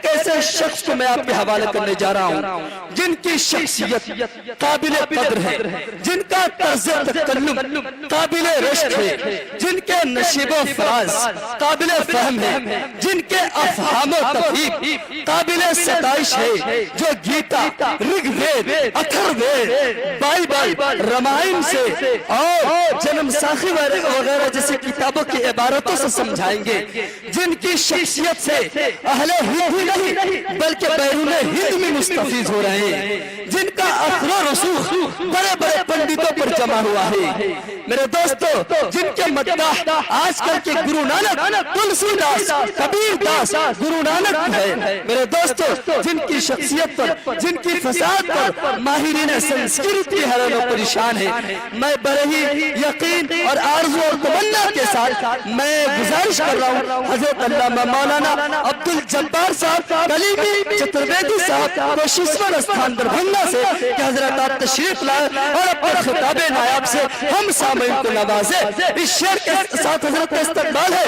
एक ऐसे शख्स को मैं आपके हवाले करने जा रहा हूँ जिनकी शख्सियत काबिल कद्र है, जिनका तर्ज तकल्लुम काबिल रश्क है, जिनके नशीबो फराज काबिल फहम है, जिनके अफहाम तफहीम काबिल सताइश है, जो गीता, ऋग्वेद, अथर्ववेद, बाइबल, रामायण से और जन्म साखी वगैरह जैसी किताबों की इबारतों से समझाएंगे, जिनकी शख्सियत से अहले हिंद ही नहीं बल्कि बैरून हिंद में मुस्तफीज हो रहे हैं, जिनका असर रसूख बड़े बड़े पंडितों पर जमा हुआ है। मेरे दोस्तों, जिनके मद्दाह आजकल के गुरु नानक, तुलसीदास, कबीर दास, गुरु नानक है। मेरे दोस्तों, जिनकी शख्सियत पर, जिनकी फसाद पर माहिरीन संस्कृति हैरान और परेशान है। मैं बड़े ही यकीन और आरज़ू और तमन्ना के साथ मैं गुजारिश कर रहा हूँ हजरत अल्लामा मौलाना अब्दुल जब्बार साहब कलीमी चतुर्वेदी साहब कोशिशवर स्थान दरभंगा से कि हजरत आप तशरीफ लाए और अपने खिताबे नायाब से हम सामईन को नवाजे। इस शेर के साथ हजरत का इस्तकबाल है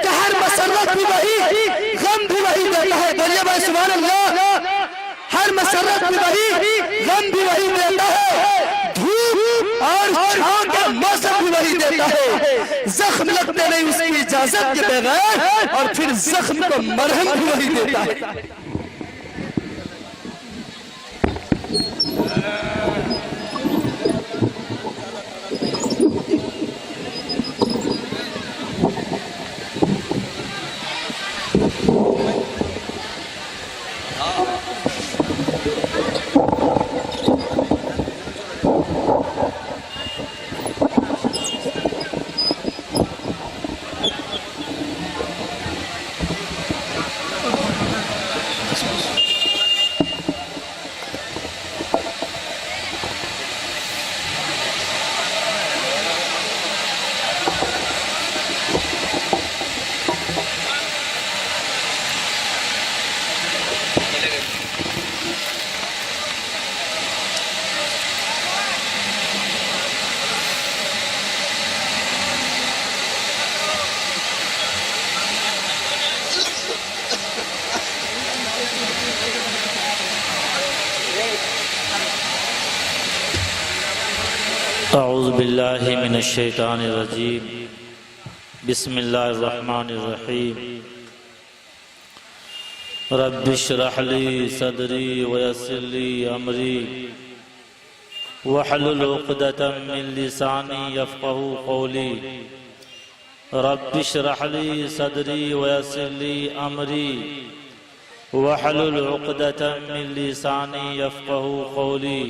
कि हर मसरत भी वही, गम भी वही देता है। बोलिए भाई सुभान अल्लाह। हर मसरत भी वही, गम भी वही देता है, धूप और छांव के मौसम भी वही देता है। जख्म लगते नहीं उसकी इजाजत के बगैर और फिर जख्म को मरहम भी वही देता है। अऊज़ु बिल्लाहि मिनश शैतानिर रजीम। बिस्मिल्लाहिर रहमानिर रहीम। रब्बिश्रह ली सदरी वयस्सिर ली अमरी वहलुल उक़दतम मिन लिसानी यफ़क़हू क़ौली। रब्बिश्रह ली सदरी वयस्सिर ली अमरी वहलुल उक़दतम मिन लिसानी यफ़क़हू क़ौली।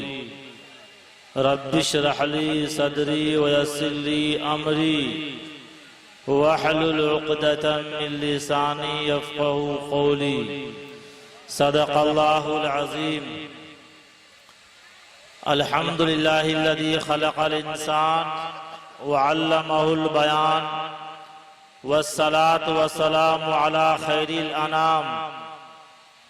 रब्बिश्रह ली सदरी वयस्सिर ली अमरी वहलुल उक़दतम मिन लिसानी यफ़क़हू क़ौली। सदक़ल्लाहुल अज़ीम। अल्हम्दुलिल्लाहिल्लज़ी ख़लक़ल इंसान व अल्लमहुल बयान वस्सलातु वस्सलामु अला खैरिल अनाम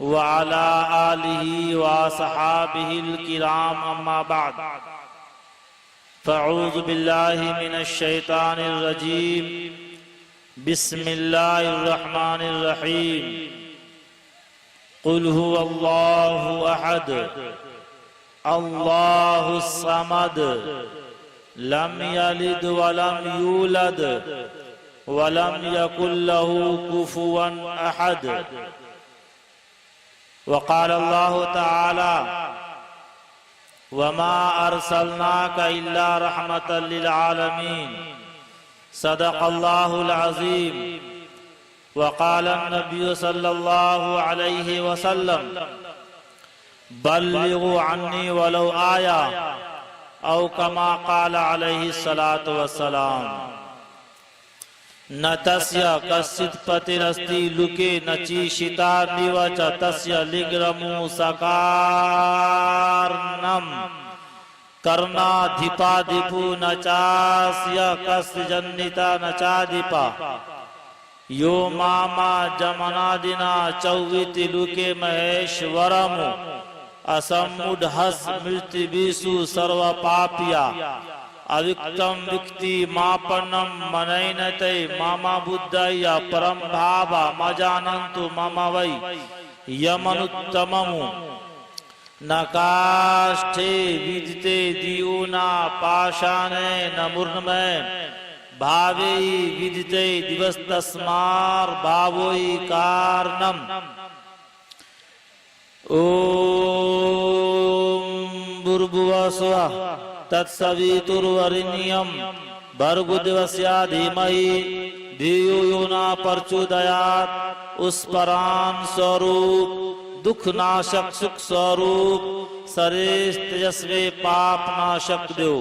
व अला आलिहि व असहाबिहिल किराम अम्मा बाद। फ़अऊज़ु बिल्लाहि मिनश शैतानिर रजीम। बिस्मिल्लाहिर रहमानिर रहीम। क़ुल हुवल्लाहु अहद अल्लाहुस समद लम यलिद व लम यूलद व लम यकुल लहू कुफुवन अहद। वक़ाल अल्लाहु तआला वमा अरसलनाका इल्ला रहमतल लिल आलमीन। सदक़ल्लाहुल अज़ीम। वक़ाल अन्नबी सल्लल्लाहु अलैहि वसल्लम बल्लिगू अन्नी वलौ आया औ कमा क़ाल अलैहि सलातु वस्सलाम। न तस्य कश्चित् पतिरस्ति लुके नचिशिता निवच तस्य लिग्रमु सकारनम कर्णाधिपाधिपु न चास्य कस्य जन्निता न चाधिपा यो मामा जमनादिना चौविति लुके महेश्वरमु असमुढ़स मृत्युविषु सर्व पापिया अविक्तम विक्ति मापनम मनैनते मामा बुद्धया परम भावा मजानन्तु मम वै यमनुत्तममु न काष्ठे विदिते दियोना पाषाणे न मूर्णमय भावे विदिते दिवस्तस्मार भावोई कारणम। ओम भूर्भुवः स्वः तत्सवितुर्वरेण्यं भर्गो देवस्य धीमहि धियो यो न प्रचोदयात्। उस परान स्वरूप दुख नाशक सुख स्वरूप सरेश तेजस्वी पाप नाशक देव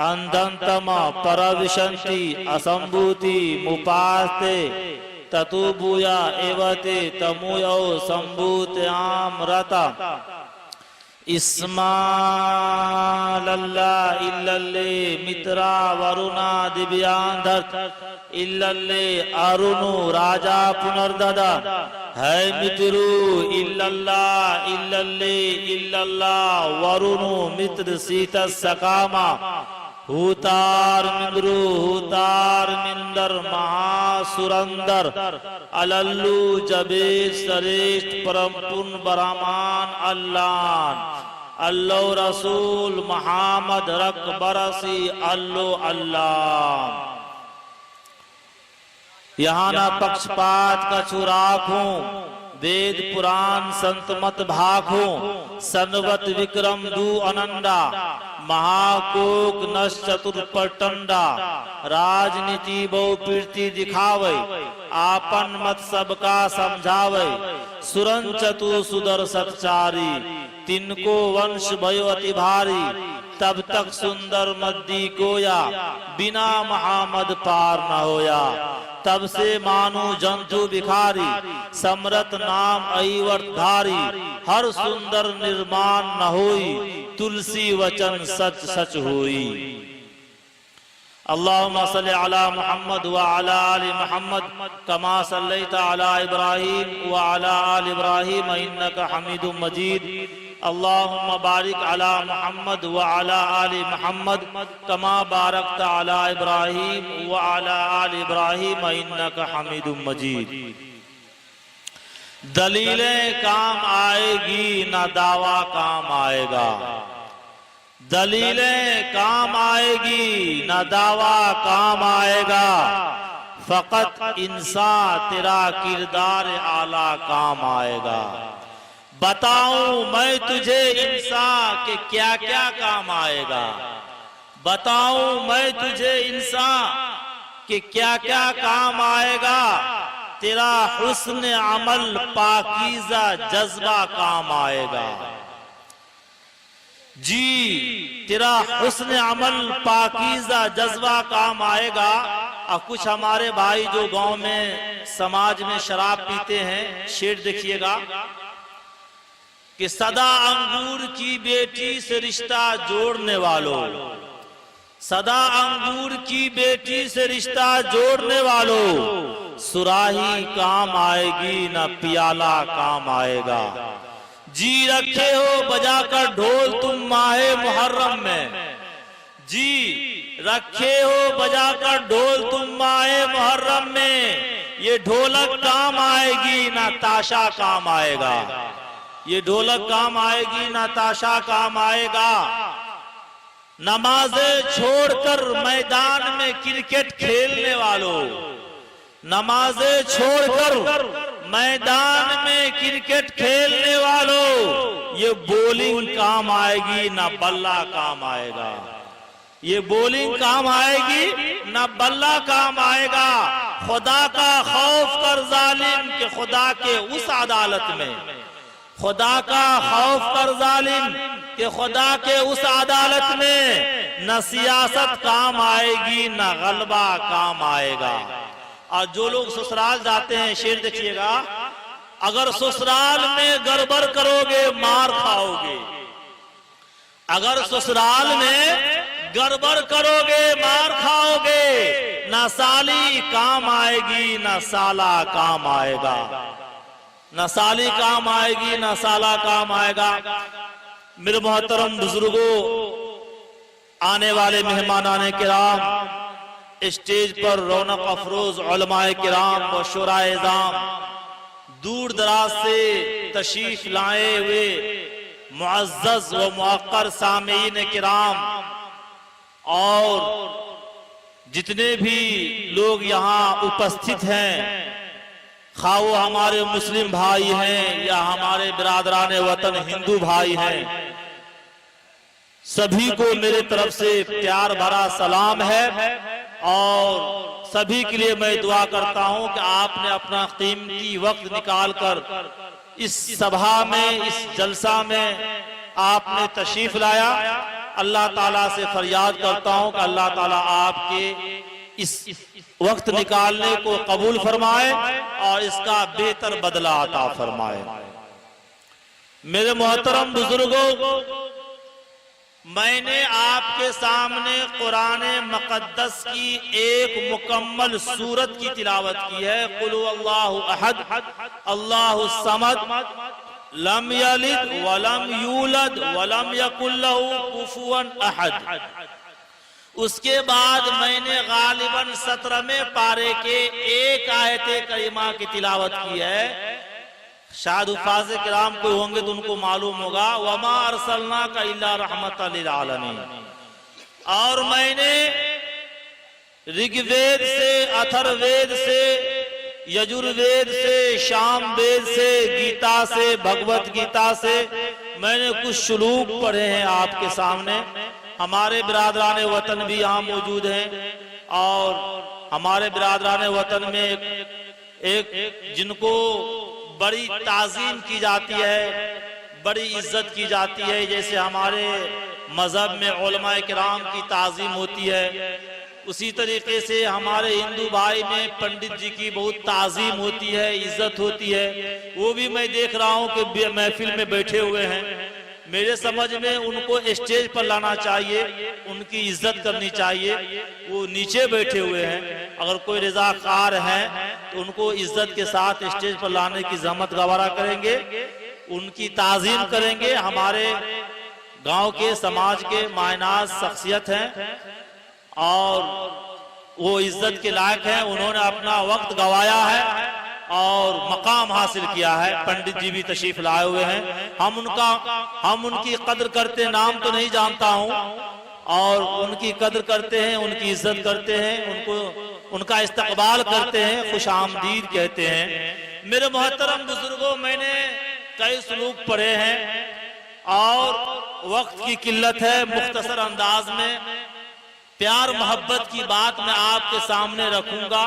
अंधंतम परविशंति असंभूति मुपास्ते ततु भूया एवते तमुयो संभूत्याम रता। इस्मालल्ला इल्लल्ले मित्रा वरुणा दिव्यांधर इल्लल्ले अरुणु राजा पुनर्ददा है मित्रु इल्लल्ला इल्लल्ले इल्लल्ला वरुणु मित्र सीत सकामा हूतार मिंद्रु हूतार मिंदर महासुरंदर अलल्लू जबे श्रेष्ठ परम पुण्य बरामान अल्लाह अल्लाह रसूल मोहम्मद रक बरसी अल्लो अल्लाह। यहाँ न पक्षपात का चुराखों वेद पुराण संत मत भाखों सनवत विक्रम दू अनंदा महाकोक नश चतुर्पटंडा राजनीति बहु पीर्ति दिखावे आपन मत सबका समझावे सुरन चतु सुदर सच्चारी तिनको वंश भयो अति भारी तब तक सुंदर मद्दी गोया बिना महामद पार न होया। तब से मानो जंतु भिखारी समरत नाम ऐवर्त धारी हर सुंदर निर्माण न होई तुलसी वचन सच सच होई। अल्लाहुम्मा सल्लि अला मुहम्मद व अला आलि मुहम्मद कमा सल्लैता अला इब्राहीम व अला आलि इब्राहीम इन्नका हमीदुम मजीद। अल्लाहुम्मा बारिक अला मुहम्मद व अला आलि मुहम्मद कमा बारकता अला इब्राहीम व अला आलि इब्राहीम इन्नका हमीदुम मजीद। दलीलें काम आएगी ना दावा काम आएगा। दलीलें काम आएगी ना दावा काम आएगा। फकत इंसान तेरा किरदार आला काम आएगा। बताऊं मैं तुझे इंसान के क्या क्या काम आएगा। बताऊं मैं तुझे इंसान के क्या क्या काम आएगा। तेरा हुस्न अमल पाकीज़ा जज्बा काम आएगा। जी तेरा हुस्न अमल पाकीज़ा जज्बा काम आएगा। और कुछ हमारे भाई जो गांव में समाज में शराब पीते हैं शेर देखिएगा कि सदा अंगूर की बेटी से रिश्ता जोड़ने वालों सदा अंगूर की बेटी से रिश्ता जोड़ने वालों सुराही काम आएगी ना पियाला काम आएगा। जी रखे हो बजाकर ढोल तुम माहे मुहर्रम में। जी रखे हो बजाकर ढोल तुम माहे मुहर्रम में। ये ढोलक काम आएगी ना ताशा काम आएगा। ये ढोलक काम आएगी ना ताशा काम आएगा। नमाज़े छोड़कर मैदान में क्रिकेट खेलने वालों नमाज़े छोड़कर मैदान में क्रिकेट खेलने वालों ये बॉलिंग काम आएगी ना बल्ला काम आएगा। ये बॉलिंग काम आएगी ना बल्ला काम आएगा। खुदा का खौफ कर जालिम के खुदा के उस अदालत में खुदा का खौफ कर जालिम के खुदा के उस अदालत में न सियासत काम आएगी न गलबा काम आएगा। और जो लोग ससुराल जाते हैं शेर देखिएगा अगर ससुराल में गड़बड़ करोगे मार खाओगे। अगर ससुराल में गड़बड़ करोगे मार खाओगे। ना साली काम आएगी ना साला काम आएगा। ना साली काम आएगी ना साला काम आएगा। मेरे मोहतरम बुजुर्गों आने वाले मेहमानाने किराम स्टेज पर रौनक अफरोज उलमाए किराम व शुराए इज़ाम दूर दराज से तशरीफ लाए हुए मुअज़्ज़ज़ व मुअक्कर सामीन किराम और जितने भी लोग यहाँ उपस्थित हैं, खा वो हमारे मुस्लिम भाई हैं या हमारे बिरादरान वतन हिंदू भाई हैं, सभी को मेरे तरफ से प्यार भरा सलाम है। और सभी के लिए मैं दुआ करता हूं कि आपने अपना कीमती वक्त निकालकर इस सभा में, इस जलसा में आपने तशरीफ लाया। अल्लाह ताला से फरियाद करता हूं कि अल्लाह ताला आपके इस वक्त निकालने को कबूल फरमाए और इसका बेहतर बदला अता फरमाए। मेरे मोहतरम बुजुर्गों, मैंने आपके सामने कुरान मुक़द्दस की एक मुकम्मल सूरत की तिलावत की है। कुल हुवल्लाहु अहद अल्लाहु समद लम यलिद वलम यूलद वलम यकुल लहू कुफुवन अहद। उसके बाद मैंने गालिबन 17वें पारे के एक आयते करीमा की तिलावत की है। शायद उफाज़ किराम कोई होंगे तो उनको मालूम होगा, वमा अरसलनाका इल्ला रहमतल लिल आलमीन। और मैंने ऋग्वेद से, अथर्ववेद से, यजुर्वेद से, शाम वेद से, गीता से, भगवत गीता से मैंने कुछ श्लोक पढ़े हैं आपके सामने। हमारे बिरादरान वतन भी यहाँ मौजूद हैं और हमारे बिरादरान वतन में एक जिनको बड़ी ताजीम की जाती है, बड़ी इज्जत की जाती है, जैसे हमारे मजहब में उलमाए किराम की ताजीम होती है, उसी तरीके से हमारे हिंदू भाई में पंडित जी की बहुत ताजीम होती है, इज्जत होती है। वो भी मैं देख रहा हूँ कि महफिल में बैठे हुए हैं। मेरे समझ में उनको स्टेज पर लाना चाहिए, उनकी इज्जत करनी चाहिए। वो नीचे बैठे हुए हैं, अगर कोई रज़ाकार है तो उनको इज्जत के साथ स्टेज पर लाने की ज़हमत गवारा करेंगे, उनकी ताज़ीम करेंगे। हमारे गांव के, समाज के मायनाज शख्सियत हैं और वो इज्जत के लायक हैं। उन्होंने अपना वक्त गवाया है और मकाम हासिल किया है। पंडित जी भी तशरीफ लाए हुए हैं। हम उनकी कदर करते, नाम तो नहीं जानता हूं, और उनकी कदर करते हैं, उनकी इज्जत करते हैं, उनका इस्तकबाल करते हैं, खुश आमदीद कहते हैं। मेरे मोहतरम बुजुर्गों, मैंने कई सलूक पढ़े हैं और वक्त की किल्लत है, मुख्तसर अंदाज में प्यार मोहब्बत की बात मैं आपके सामने रखूंगा।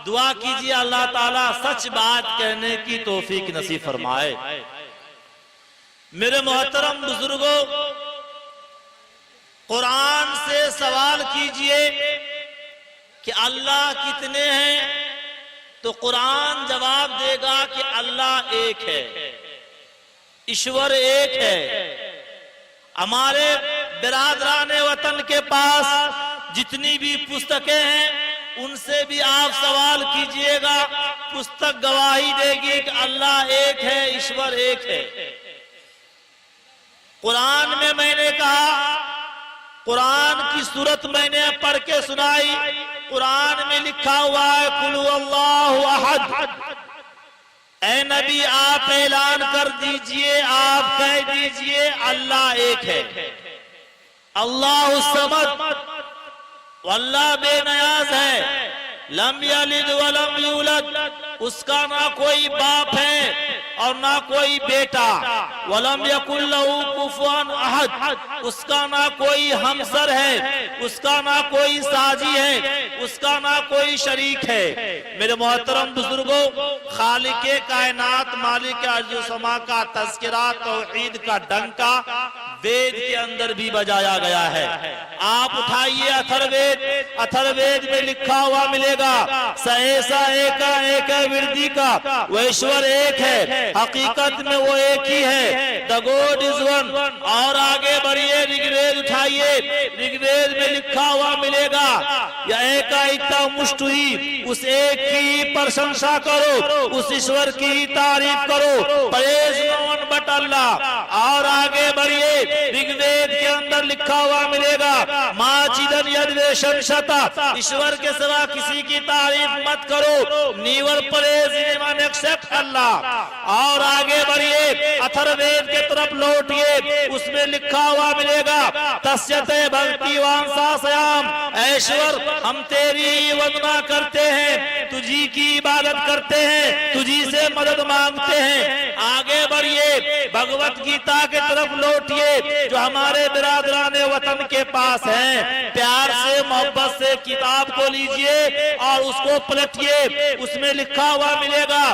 दुआ कीजिए अल्लाह ताला सच बात कहने की तौफीक नसीब फरमाए। मेरे मोहतरम बुजुर्गों, कुरान से सवाल कीजिए कि अल्लाह कितने हैं, तो कुरान जवाब देगा कि अल्लाह एक है, ईश्वर एक है। हमारे बिरादरान वतन के पास जितनी भी पुस्तकें हैं उनसे भी आप सवाल कीजिएगा, पुस्तक गवाही देगी कि अल्लाह एक है, ईश्वर एक है। कुरान में मैंने कहा, कुरान की सूरत मैंने पढ़ के सुनाई। कुरान में लिखा हुआ है कुल हुवल्लाहु अहद। ऐ नबी आप ऐलान कर दीजिए, आप कह दीजिए अल्लाह एक है। अल्लाहु समद, अल्लाह बेनियाज है। लम यलिद वलम यूलद, उसका ना कोई बाप है और ना कोई बेटा। वलम यकुल लहू कुफुवन अहद, उसका ना कोई हमसर है, उसका ना कोई साजी है, उसका ना कोई शरीक है। मेरे मोहतरम बुजुर्गों, खालिके कायनात मालिक अर्ज़ व समा का तज़किरा, तौहीद का डंका वेद के अंदर भी बजाया गया है। आप उठाइए अथर्ववेद, अथर्ववेद में लिखा हुआ मिलेगा सहसा एका एक विरदी का, वो ईश्वर एक है, हकीकत में वो एक ही है। The God is one. और आगे बढ़िए, ऋग्वेद उठाइए, ऋग्वेद में लिखा हुआ मिलेगा या एका इत्ता मुष्टुही, उस एक की प्रशंसा करो, उस ईश्वर की तारीफ करो, प्रेज नो वन बट अल्लाह। और आगे बढ़िए, ऋग्वेद के अंदर अंदर लिखा हुआ मिलेगा, माचिदन यद्वेषं शता, ईश्वर के सिवा किसी की तारीफ मत करो, नीवर परेज एक्सेप्ट अल्लाह। और आगे बढ़िए, अथर्ववेद के तरफ लौटिए, उसमें लिखा हुआ मिलेगा, तस्यते भक्तिवान सासयाम, ऐश्वर हम तेरी वंदना करते हैं, तुझी की इबादत करते हैं, तुझी से मदद मांगते हैं। आगे बढ़िए, भगवत गीता के तरफ लौटिए, जो हमारे बिरादरान वतन के पास है, प्यार से मोहब्बत से किताब को लीजिए और उसको पलटिए, उसमें लिखा हुआ मिलेगा,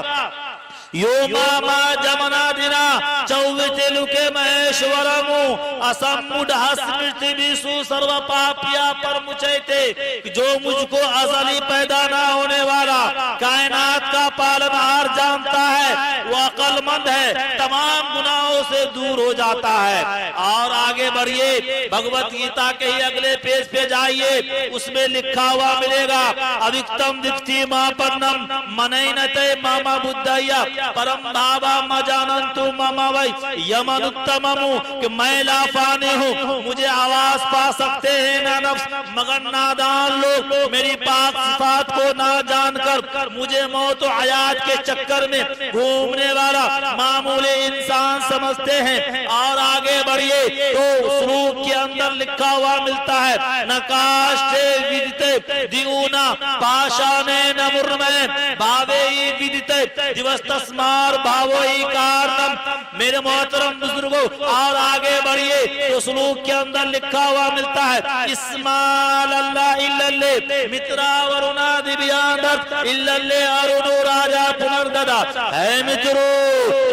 यो मामा जमनादिना चौवितेलुके महेश्वरमु असम्मुढ़ सर्व पापिया पर मुचैते, जो मुझको अजली पैदा ना होने वाला कायनात का पालनहार जानता है, वो अक्लमंद है, तमाम गुनाहों से दूर हो जाता है। और आगे बढ़िए, भगवत गीता के ही अगले पेज पे जाइए, उसमें लिखा हुआ मिलेगा, अविक्तम दिक्ति मापन्नम मनैनते मामा बुद्धया परम भावा मजानंतु ममा वै यमनुत्तममु, कि मैं लाफानी हूँ, मुझे आवाज पा सकते हैं ना नफ्स, मगर नादान लोग मेरी पाक सिफात को ना जानकर मुझे मौत और हयात के चक्कर में घूमने वाला मामूली इंसान समझते हैं। और आगे बढ़िए तो श्लोक के अंदर लिखा हुआ मिलता है, नकाशे विदिते दिउना पाशाने नमुर्मे भावे विदिते दिवस तस्मार भावो ही कारणम। मेरे मोहतरम बुजुर्गों, और आगे बढ़िए तो श्लोक के अंदर लिखा हुआ मिलता है, इस्माल अल्लाह इल्लल्ले मित्रा वरुणा दिव्यांदर इल्लल्ले अरुणो राजा पुनर्ददा, है मित्रो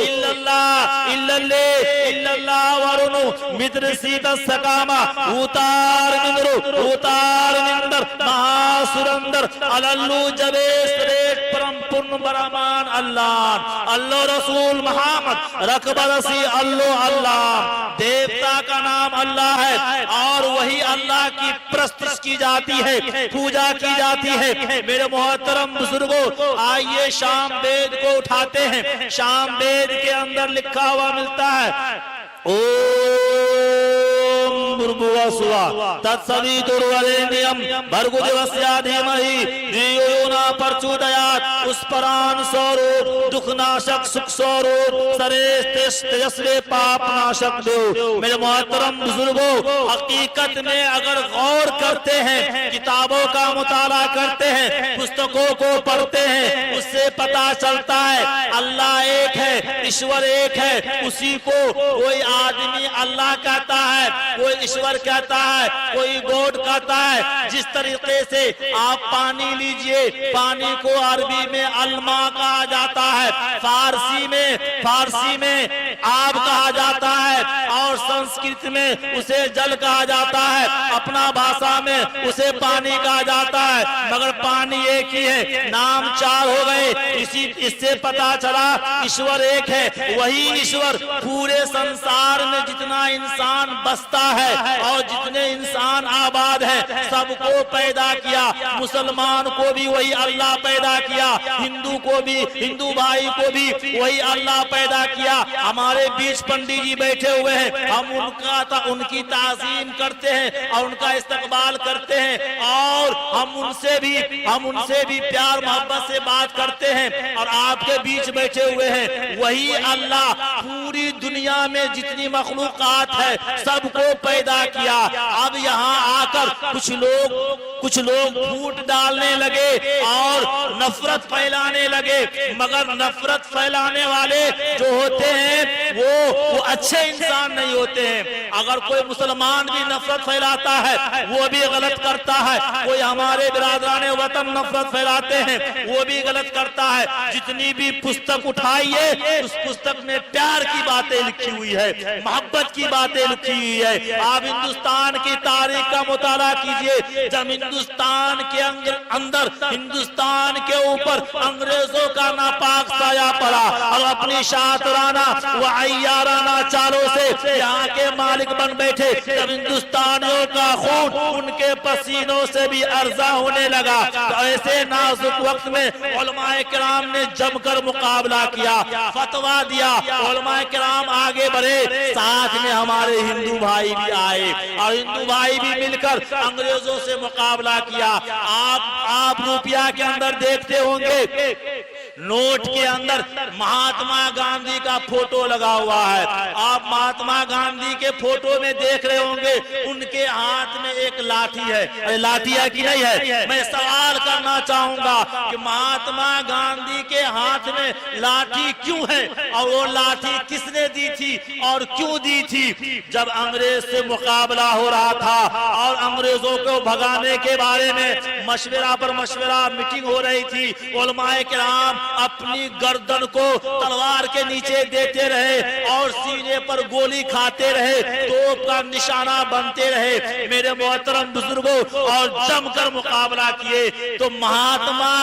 इल्लल्लाह इल्लल्ले इल्लल्लाह वरुणो मित्र सीता सकामा उतार मित्रो उतार निंदर महासुरंदर अलल्लू जबे श्रेष्ठ परम पुण्य बरमान अल्लाह अल्लाह रसूल मोहम्मद रकबरसी अल्लाह अल्लाह। देवता का नाम अल्लाह है और वही अल्लाह की प्रस्तुत की जाती है, पूजा की जाती है। मेरे मोहतरम बुजुर्गों, आइए शाम वेद को उठाते हैं। शाम वेद के अंदर लिखा हुआ मिलता है, ओम भूर्भुवस्सुवः तत्सवितुर्वरेण्यं भर्गो देवस्य धीमहि धियो यो न प्रचोदयात्। उस परान स्वरूप दुखनाशक सुख स्वरूप तेजस्वी पाप नाशक देव। मेरे मोहतरम बुजुर्गों, हकीकत में अगर गौर करते हैं, किताबों का मुताला करते हैं, पुस्तकों को पढ़ते हैं, उससे पता चलता है अल्लाह एक है, ईश्वर एक है। उसी को कोई आदमी अल्लाह कहता है, कोई ईश्वर कहता है, कोई गॉड कहता है। जिस तरीके से आप पानी लीजिए, पानी को अरबी में अल्मा कहा जाता है, फारसी में आब कहा जाता है और संस्कृत में उसे जल कहा जाता है, अपना भाषा में उसे पानी कहा जाता है, मगर पानी एक ही है, नाम चार हो गए। इससे पता चला ईश्वर एक है। वही ईश्वर पूरे संसार में जितना इंसान बसता है और जितने इंसान आबाद है, सबको पैदा किया। मुसलमान को भी वही अल्लाह पैदा किया, हिंदू को भी, हिंदू भाई को भी वही अल्लाह पैदा किया। हमारे बीच पंडित जी बैठे हुए हैं, हम उनकी ताज़ीम करते हैं और उनका इस्तकबाल करते हैं और हम उनसे भी प्यार मोहब्बत से बात करते हैं। और आपके बीच बैठे हुए हैं वही अल्लाह पूरी दुनिया में जितनी मखलूकात है सबको पैदा किया। अब यहाँ आकर कुछ लोग फूट डालने लगे और नफरत फैलाने लगे, मगर नफरत फैलाने वाले जो होते हैं वो अच्छे इंसान नहीं होते हैं। अगर कोई मुसलमान भी नफरत फैलाता है वो भी गलत करता है, कोई हमारे बिरादरान वतन नफरत फैलाते हैं वो भी गलत करता है। जितनी भी पुस्तक उठाइए उस पुस्तक में प्यार की बातें लिखी हुई है, मोहब्बत की बातें लिखी हुई है। आप हिंदुस्तान की तारीख का मुताला कीजिए, जब हिंदुस्तान के अंदर हिंदुस्तान के ऊपर अंग्रेजों का नापाक साया पड़ा और अपनी शातराना वो अय्याराना चालों से यहाँ के मालिक बन बैठे। जब हिंदुस्तानियों का खून उनके पसीनों से भी अर्जा होने लगा, तो ऐसे नाजुक वक्त में उलमाए किराम ने जमकर मुकाबला किया, फतवा दिया, उलमाए किराम आगे बढ़े, साथ में हमारे हिंदू भाई भी आए और हिंदू भाई भी मिलकर अंग्रेजों से मुकाबला किया। आप रुपया के अंदर देखते होंगे, नोट के अंदर महात्मा गांधी का फोटो लगा हुआ है। आप महात्मा गांधी के फोटो में देख रहे होंगे, उनके हाथ में एक लाठी है। अरे लाठी है कि नहीं है? मैं सवाल करना चाहूंगा कि महात्मा गांधी के हाथ में लाठी क्यों है और वो लाठी किसने दी थी और क्यों दी थी? जब अंग्रेज से मुकाबला हो रहा था और अंग्रेजों को भगाने के बारे में मशवरा पर मशवरा, मीटिंग हो रही थी, उलमाए किराम अपनी गर्दन को तलवार के नीचे देते रहे और सीने पर गोली खाते रहे, तोप का निशाना बनते रहे मेरे मोहतरम बुजुर्गों, और जमकर मुकाबला किए। तो महात्मा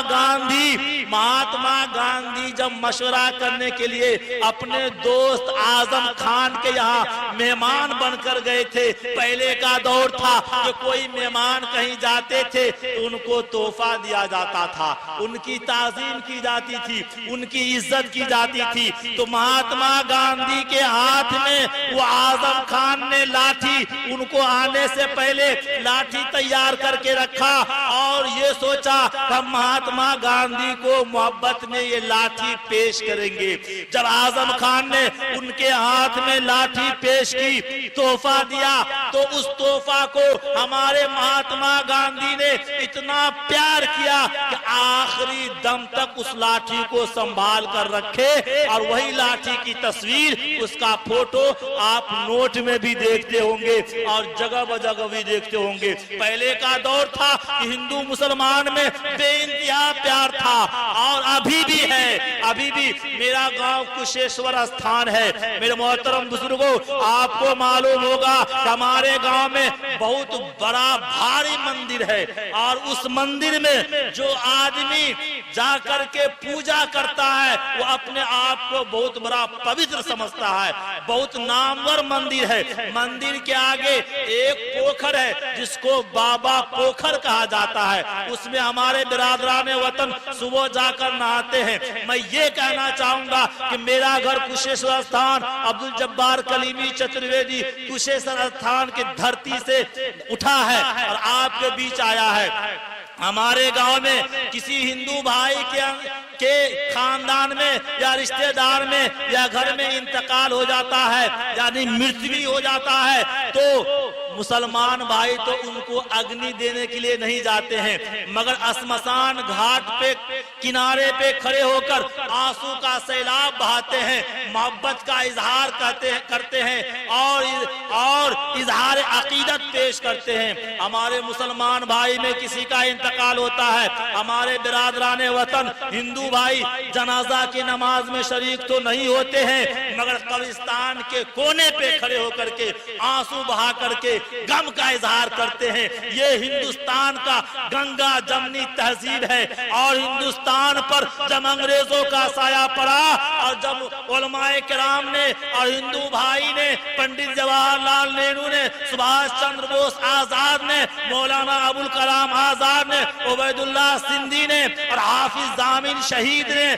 गांधी जब मशवरा करने के लिए अपने दोस्त आजम खान के यहाँ मेहमान बनकर गए थे, पहले का दौर था कि कोई मेहमान कहीं जाते थे तो उनको तोहफा दिया जाता था, उनकी ताजीम की जाती थी, उनकी इज्जत की जाती थी। तो महात्मा गांधी के हाथ में वो आजम खान ने लाठी, उनको आने से पहले लाठी तैयार करके रखा और ये सोचा कि महात्मा गांधी को मोहब्बत में ये लाठी पेश करेंगे। जब आजम खान ने उनके हाथ में लाठी पेश की, तोहफा दिया, तो उस तोहफा को हमारे महात्मा गांधी ने इतना प्यार किया कि आखिरी दम तक उस लाठी को संभाल कर रखे और वही लाठी की तस्वीर, उसका फोटो आप नोट में भी देखते होंगे और जगह जगह भी देखते होंगे। पहले का दौर था कि हिंदू मुसलमान में बेइंतहा प्यार था और अभी भी है। अभी भी मेरा गांव कुशेश्वर स्थान है। मेरे मोहतरम बुजुर्गों, आपको मालूम होगा हमारे गांव में बहुत बड़ा भारी मंदिर है और उस मंदिर में जो आदमी जाकर के पूजा करता है वो अपने आप को बहुत बड़ा पवित्र समझता है। बहुत नामवर मंदिर है। मंदिर के आगे एक पोखर है जिसको बाबा पोखर कहा जाता है। उसमें हमारे बिरादरान वतन सुबह जाकर नहाते हैं। मैं ये कहना चाहूंगा कि मेरा घर कुशेश्वर स्थान अब्दुल जब्बार कलीमी चतुर्वेदी कुशेश्वर स्थान की धरती से उठा है और आपके बीच आया है। हमारे गांव में किसी हिंदू भाई के खानदान में या रिश्तेदार में या घर में इंतकाल हो जाता है, यानी मृत्यु भी हो जाता है, तो मुसलमान भाई तो उनको अग्नि देने के लिए नहीं जाते हैं, मगर श्मशान घाट पे किनारे पे खड़े होकर आंसू का सैलाब बहाते हैं, मोहब्बत का इजहार करते हैं और इजहार अकीदत पेश करते हैं। हमारे मुसलमान भाई में किसी का इंतकाल होता है, हमारे बिरादरान वतन हिंदू भाई जनाजा की नमाज में शरीक तो नहीं होते हैं, मगर कब्रिस्तान के कोने पे खड़े होकर के आंसू बहा करके गम का इजहार करते हैं। ये हिंदुस्तान का गंगा जमनी तहजीब है और हिंदुस्तान पर जब अंग्रेजों का साया पड़ा और जब उलमाए किराम ने और हिंदू भाई ने, पंडित जवाहरलाल नेहरू ने, सुभाष चंद्र बोस आजाद ने, मौलाना अबुल कलाम आजाद ने, उबैदुल्ला सिंधी ने और हाफिज जामिन शहीद ने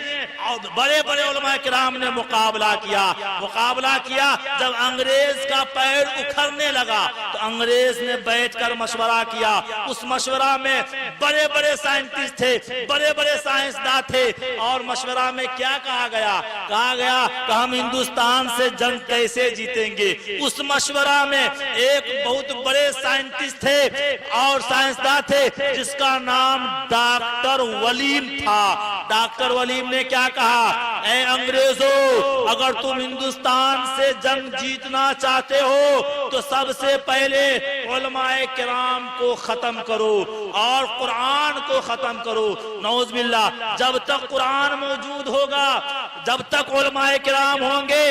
और बड़े बड़े उलमाए किराम ने मुकाबला किया। जब अंग्रेज का पैर उखड़ने लगा तो अंग्रेज ने बैठकर मशवरा किया। उस मशवरा में बड़े बड़े साइंटिस्ट थे, बड़े बड़े साइंसदान थे और मशवरा में क्या कहा गया कि हम हिंदुस्तान से जंग कैसे जीतेंगे। उस मशवरा में एक बहुत बड़े साइंटिस्ट थे और साइंसदान थे जिसका नाम डॉक्टर वलीम था। डॉक्टर वलीम ने क्या कहा, ऐ अंग्रेजों, अगर तुम हिंदुस्तान से जंग जीतना चाहते हो तो सबसे पहले उलमाए किराम को खत्म करो और कुरान को खत्म करो। नौज बिल्लाह, जब तक कुरान मौजूद होगा, जब तक उलमाए किराम होंगे,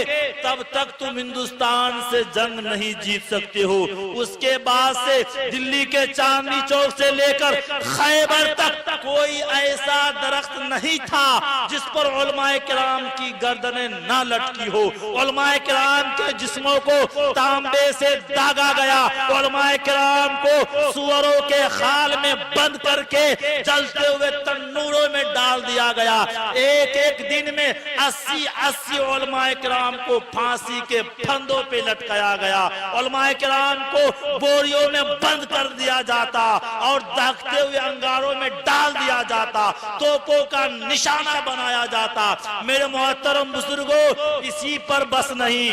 तब तब तक तुम हिंदुस्तान से जंग नहीं जीत सकते हो। उसके बाद से दिल्ली के चांदनी चौक से लेकर खैबर तक कोई ऐसा दरख्त नहीं था जिस पर उलमाए किराम की गर्दनें ना लटकी हो। उलमाए किराम के जिस्मों को तांबे से दागा गया, उलमाए किराम को सुअरों के खाल में बंद करके जलते हुए तन्नूरों में डाल दिया गया। एक एक दिन में 80 उलमाए किराम को फांसी के फंदों पे लटकाया गया। उलमाए किराम को बोरियों में बंद कर दिया जाता और दहकते हुए अंगारों में डाल दिया जाता, तोपों का निशाना बनाया जाता। मेरे मोहतरम बुजुर्गों, इसी पर बस नहीं,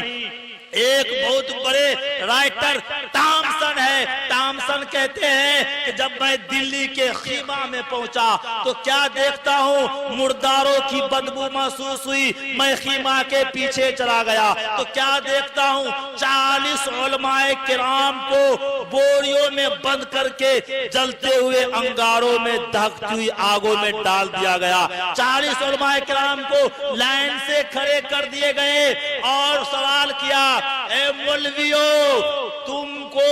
एक बहुत बड़े राइटर टॉमसन है। टॉमसन कहते हैं कि जब मैं दिल्ली के खीमा में पहुंचा तो क्या देखता हूं, मुर्दारों की बदबू महसूस हुई। मैं खीमा के पीछे चला गया तो क्या देखता हूं, 40 उलमाए किराम को बोरियों में बंद करके जलते हुए अंगारों में दहकती हुई आगों में डाल दिया गया। 40 उलमाए किराम को लाइन से खड़े कर दिए गए और सवाल किया, ए मौलवियों, तुमको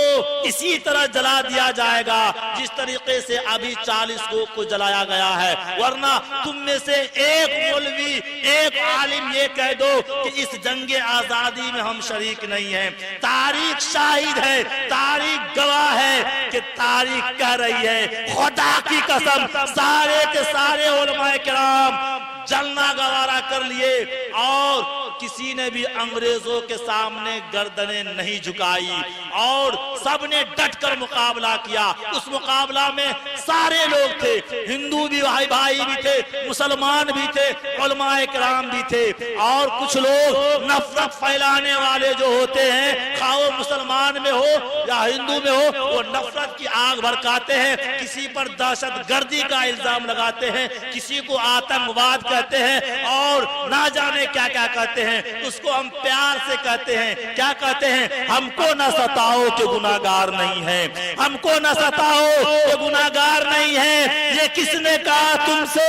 इसी तरह जला दिया जाएगा जिस तरीके से अभी 40 को जलाया गया है, वरना तुम में से एक मौलवी, एक आलिम ये कह दो कि इस जंगे आजादी में हम शरीक नहीं हैं। तारीख शाहिद है, तारीख गवाह है कि तारीख कह रही है, खुदा की कसम सारे के सारे उलमाए किराम जलना गवारा कर लिए और किसी ने भी अंग्रेजों के सामने गर्दनें नहीं झुकाई और सबने डटकर मुकाबला किया। उस मुकाबला में सारे लोग थे, हिंदू भी भाई भी थे, मुसलमान भी थे, उलमाए किराम भी थे। और कुछ लोग नफरत फैलाने वाले जो होते हैं, खाओ मुसलमान में हो या हिंदू में हो, वो नफरत की आग भड़काते हैं, किसी पर दहशतगर्दी का इल्जाम लगाते हैं, किसी को आतंकवाद कहते हैं और ना जाने क्या क्या कहते हैं। उसको हम प्यार से कहते हैं, क्या कहते हैं, हमको न सताओ कि गुनाहगार नहीं है, हमको न सताओ कि गुनाहगार नहीं है। ये किसने कहा तुमसे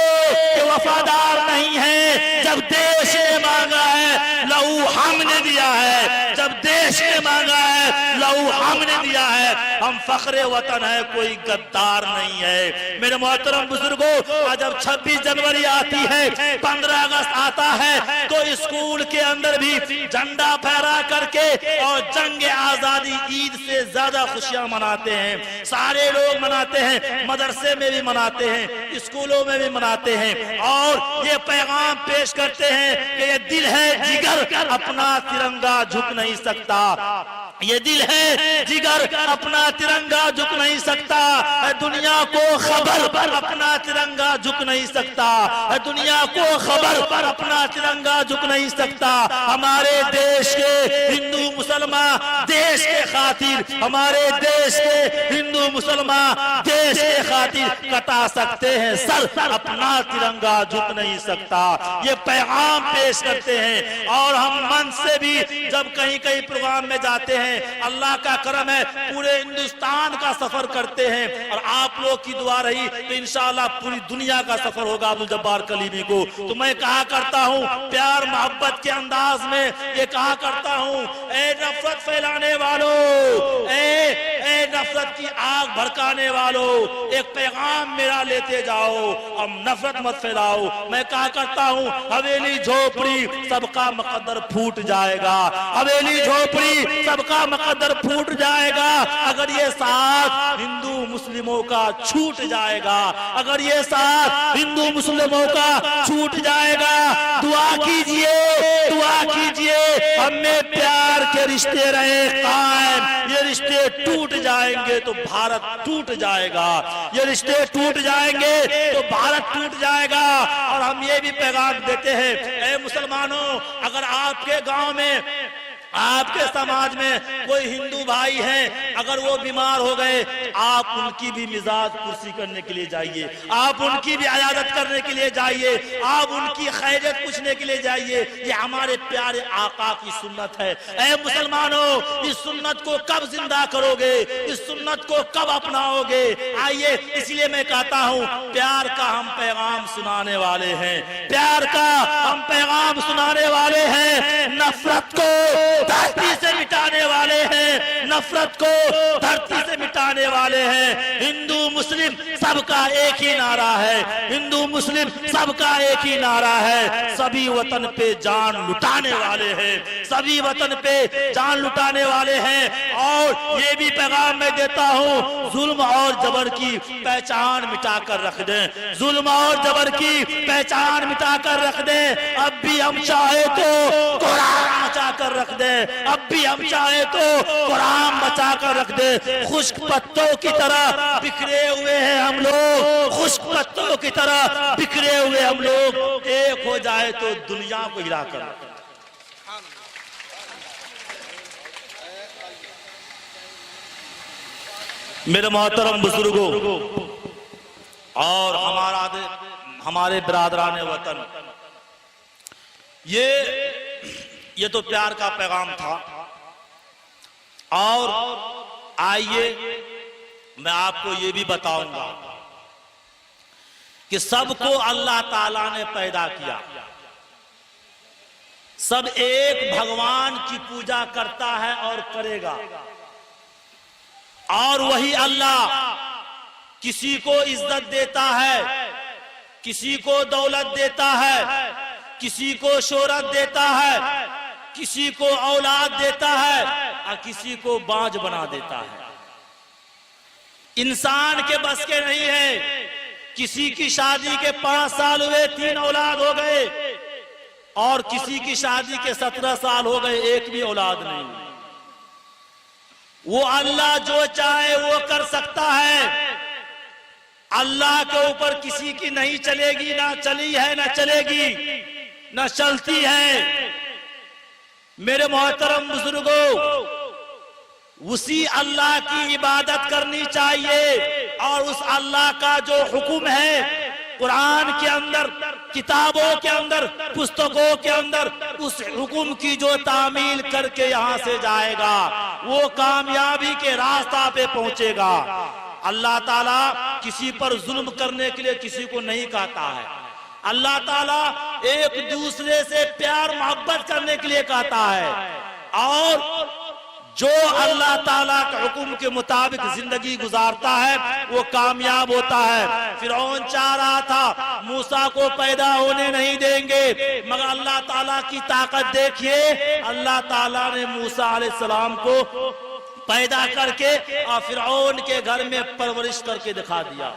कि वफादार नहीं है? जब देश ने मांगा है लहू हमने दिया है, जब देश ने मांगा है लहू हमने दिया है। हम फख्रे वतन है, कोई गद्दार नहीं है। मेरे मोहतरम बुजुर्गों, जब 26 जनवरी आती है, 15 अगस्त आता है तो स्कूल के अंदर भी झंडा फहरा करके और जंग आजादी ईद से ज्यादा खुशियां मनाते हैं। सारे लोग मनाते हैं, मदरसे में भी मनाते हैं, स्कूलों में भी मनाते हैं और ये पैगाम पेश करते हैं कि ये दिल है जिगर, अपना तिरंगा झुक नहीं सकता। ये दिल है जिगर, अपना तिरंगा झुक नहीं सकता। दुनिया को खबर, अपना तिरंगा झुक नहीं सकता। दुनिया को खबर, अपना तिरंगा झुक नहीं सकता। हमारे देश के हिंदू मुसलमान देश के खातिर, हमारे देश के हिंदू मुसलमान देश के खातिर कटा सकते हैं सर, अपना तिरंगा झुक नहीं सकता। ये पैगाम पेश करते हैं और हम मन से भी जब कहीं कहीं प्रोग्राम में जाते हैं, अल्लाह का करम है, पूरे हिंदुस्तान का सफर करते हैं और आप लोग की दुआ रही तो इंशाअल्लाह पूरी दुनिया का सफर होगा अब्दुल जब्बार कलीमी को। तो मैं कहा करता हूँ प्यार मोहब्बत के अंदाज में ये कहा करता हूँ, ए नफरत फैलाने वालों, ए नफरत की आग भड़काने वालों, एक पैगाम मेरा लेते जाओ, अब नफरत मत फैलाओ। मैं कहा करता हूँ हवेली झोपड़ी सबका मुकद्दर फूट जाएगा, हवेली झोपड़ी सबका मुकद्दर फूट जाएगा अगर ये साथ हिंदू मुस्लिमों का छूट जाएगा, अगर ये साथ हिंदू मुस्लिमों का छूट जाएगा। दुआ कीजिए, दुआ कीजिए, हमें प्यार के रिश्ते रहे कायम। ये रिश्ते टूट जाएंगे तो भारत टूट जाएगा, ये रिश्ते टूट जाएंगे तो भारत टूट जाएगा। और हम ये भी पैगाम देते हैं, ए मुसलमानों, अगर आपके गांव में, आपके समाज में कोई हिंदू भाई हैं, अगर वो बीमार हो गए, आप उनकी भी मिजाज कुर्सी करने के लिए जाइए, आप उनकी भी इयादत करने के लिए जाइए, आप उनकी खैरियत पूछने के लिए जाइए। ये हमारे प्यारे आका की सुन्नत है। ऐ मुसलमानों, इस सुन्नत को कब जिंदा करोगे, इस सुन्नत को कब अपनाओगे? आइए, इसलिए मैं कहता हूँ प्यार का हम पैगाम सुनाने वाले हैं, प्यार का हम पैगाम सुनाने वाले हैं। नफरत को नफरत को धरती से मिटाने वाले हैं। हिंदू मुस्लिम सबका एक ही नारा है, हिंदू मुस्लिम सबका एक ही नारा है, सभी वतन पे जान लुटाने वाले हैं, सभी वतन पे जान लुटाने वाले हैं। और ये भी पैगाम मैं देता हूँ, जुल्म और जबर की पहचान मिटाकर रख दें, जुल्म और जबर की पहचान मिटाकर रख दें। अब भी हम चाहे तो कुरान बचा कर रख दें, अब भी हम चाहे तो कुरान बचा कर रख दें। खुश्क पत्तों की तरह बिखरे हुए हैं हम लोग, खुश्क पत्तों की तरह बिखरे हुए हम लोग, एक हो जाए तो दुनिया को हिला कर। मेरे मोहतरम बुजुर्गों और हमारे बिरादरान वतन, ये तो प्यार का पैगाम था। और आइए मैं आपको ये भी बताऊंगा कि सबको अल्लाह ताला ने पैदा किया, सब एक भगवान की पूजा करता है और करेगा। और वही अल्लाह किसी को इज्जत देता है, किसी को दौलत देता है, किसी को शोहरत देता है, किसी को औलाद देता है और किसी को बांझ बना देता है। इंसान के बस के नहीं है, किसी की शादी के 5 साल हुए 3 औलाद हो गए और किसी की शादी के 17 साल हो गए, एक भी औलाद नहीं। वो अल्लाह जो चाहे वो कर सकता है, अल्लाह के ऊपर किसी की नहीं चलेगी, ना चली है, ना चलेगी, ना चलती है। मेरे मोहतरम बुजुर्गों, उसी अल्लाह की इबादत करनी चाहिए और उस अल्लाह का जो हुक्म है कुरान के अंदर, किताबों के अंदर, पुस्तकों के अंदर, उस हुक्म की जो तामील करके यहाँ से जाएगा वो कामयाबी के रास्ता पे पहुंचेगा। अल्लाह ताला किसी पर जुल्म करने के लिए किसी को नहीं कहता है, अल्लाह ताला एक दूसरे से प्यार मोहब्बत करने के लिए कहता है। और जो अल्लाह ताला के हुक्म के मुताबिक जिंदगी गुजारता है वो कामयाब होता है। फिरौन चाह रहा था मूसा को पैदा होने नहीं देंगे, मगर अल्लाह ताला की ताकत देखिए, अल्लाह ताला ने मूसा अलैहिस्सलाम को पैदा करके और फिरौन के घर में परवरिश करके दिखा दिया।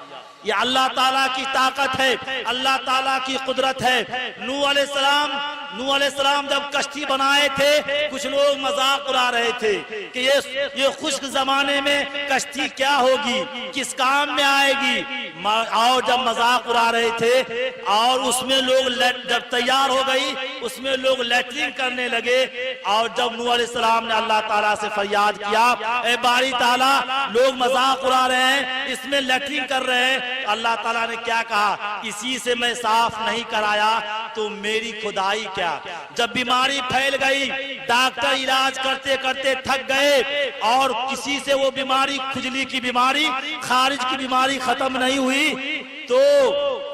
ये अल्लाह ताला की ताकत है, अल्लाह ताला की कुदरत है। नूह अलैहिस्सलाम जब कश्ती बनाए थे, कुछ लोग मजाक उड़ा रहे थे कि ये खुश्क जमाने में कश्ती क्या होगी, किस काम में आएगी। और जब मजाक उड़ा रहे थे और उसमें लोग जब तैयार हो गई उसमें लोग लैट्रिन करने लगे। और जब नूह अलैहिस्सलाम ने अल्लाह ताला से फरियाद किया, ए बारी ताला, लोग मजाक उड़ा रहे हैं, इसमें लैट्रिन कर रहे हैं, अल्लाह ताला ने क्या कहा, इसी से मैं साफ नहीं कराया तो मेरी खुदाई क्या। जब बीमारी फैल गई, डॉक्टर इलाज करते करते थक गए और किसी से वो बीमारी, खुजली की बीमारी, खारिज की बीमारी खत्म नहीं हुई, तो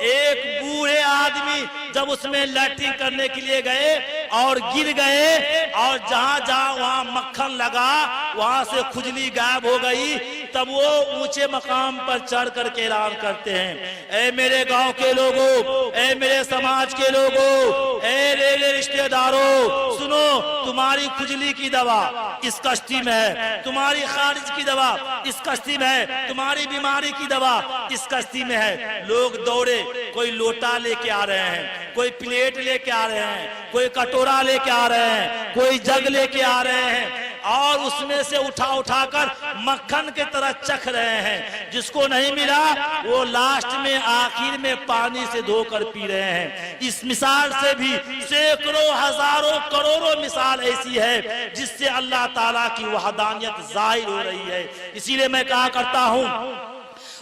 एक बूढ़े आदमी जब उसमें लैट्रिन करने के लिए गए और गिर गए और जहां जहां वहां मक्खन लगा वहां से खुजली गायब हो गई, तब वो ऊंचे मकाम पर चढ़ करके ऐलान करते हैं, ऐ मेरे गांव के लोगों, ऐ मेरे समाज के लोगों, ऐ मेरे रिश्तेदारों, सुनो, तुम्हारी खुजली की दवा इस कश्ती में है, तुम्हारी खारिज की दवा इस कश्ती में है, तुम्हारी बीमारी की दवा इस कश्ती में है। लोग दौड़े, कोई लोटा लेके आ रहे हैं, कोई प्लेट लेके आ रहे हैं, कोई कटोरा लेके आ रहे हैं, कोई जग लेके आ रहे हैं और उसमें से उठा उठाकर मक्खन की तरह चख रहे हैं। जिसको नहीं मिला वो लास्ट में, आखिर में पानी से धोकर पी रहे हैं। इस मिसाल से भी सैकड़ों, हजारों, करोड़ों मिसाल ऐसी है जिससे अल्लाह ताला की वहदानियत जाहिर हो रही है। इसीलिए मैं कहा करता हूँ,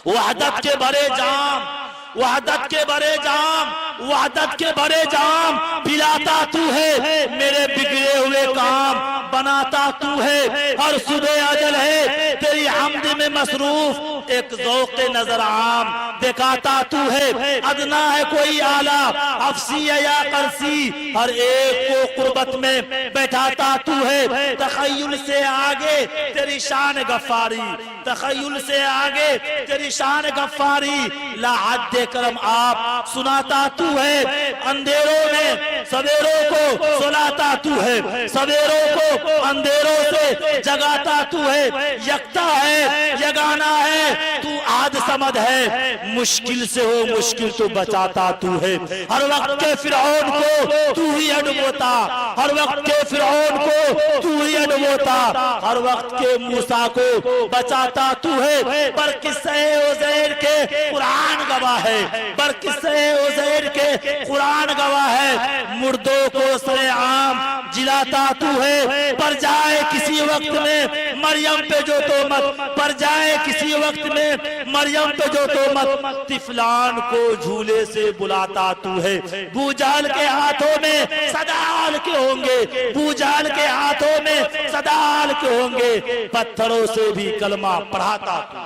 वहदत के बड़े जाम, वहदत के बड़े जाम, वहदत के बड़े जाम पिलाता तू है मेरे बिगड़े हुए काम, बनाता तू है, हर सुबह अजल है तेरी हमद में मसरूफ, एक ज़ौक़ नजर आम दिखाता तू है, अदना है कोई आला अफसी या करसी, हर एक को कुर्बत में बैठाता तू है, तखय्युल से आगे तेरी शान गफ्फारी, तखय्युल से आगे तेरी शान गफ्फारी, ला हद्द करम आप सुनाता तू है, अंधेरों में सवेरों को सुलाता तू है, सवेरों को अंधेरों से जगाता तू है, यकता है यगाना है तू आद समद है, मुश्किल से हो मुश्किल तो बचाता तू है, हर वक्त के फिरौन को तू ही अडबोता, हर वक्त के फिरौन को तू ही अडबोता, हर वक्त के मूसा को बचाता तू है, पर किस्से उज़ैर के कुरान गवाह है, पर किस्से उज़ैर के कुरान गवाह है, मुर्दों को सरेआम जिलाता तू है, पर जाए किसी वक्त में मरियम पे जो तोहमत, पर जाए किसी वक्त में मरियम पे जो तोहमत, तिफलान को झूले से बुलाता तू है, बूजाल के हाथों में सदाल के होंगे, बूजाल के हाथों में सदाल के होंगे, पत्थरों से भी कलमा पढ़ाता तू।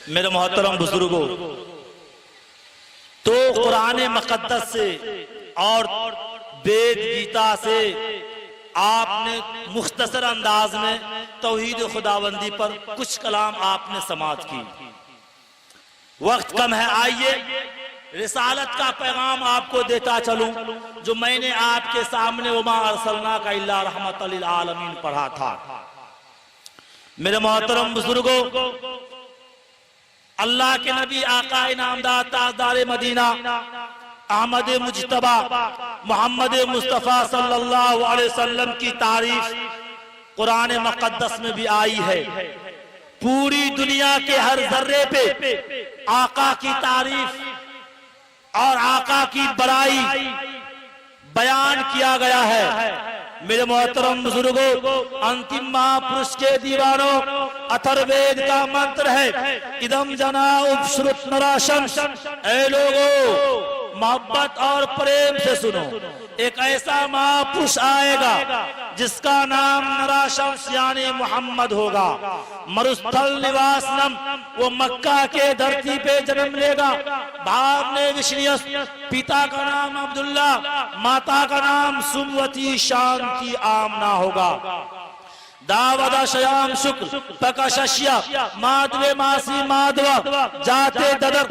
मेरे मोहतरम बुजुर्गों, तो कुरान मुक़द्दस से और वेद गीता से आपने मुख्तसर अंदाज में तौहीद खुदाबंदी पर कुछ कलाम आपने समाअत की। वक्त कम है, आइए रिसालत का पैगाम आपको देता चलूं जो मैंने आपके सामने वमा अरसलनाका इल्ला रहमतल लिल आलमीन पढ़ा था। मेरे मोहतरम बुजुर्गों, अल्लाह के नबी आका इनामदार ताजदार मदीना अहमद मुज्तबा मोहम्मद मुस्तफ़ा सल्लल्लाहु अलैहि वसल्लम की तारीफ कुरान मुक़द्दस में भी आई है। पूरी दुनिया के हर जर्रे पे आका की तारीफ और आका की बड़ाई बयान किया गया है। मेरे मोहतरम बुजुर्गों, अंतिम महापुरुष के दीवानों, अथर्ववेद का मंत्र है इदम जना उपश्रुत नराशम, ऐ लोगों मोहब्बत और प्रेम से सुनो, एक ऐसा महापुरुष आएगा जिसका नाम नराशम्स यानी मोहम्मद होगा, मरुस्थल निवासनम, वो मक्का के धरती पे जन्म लेगा, बाप ने विश्नियस, पिता का नाम अब्दुल्ला, माता का नाम सुमवती शांति आमना होगा। दावदा शयाम शुक्र प्रकाशस्या माधवे मासी माधव जाते ददर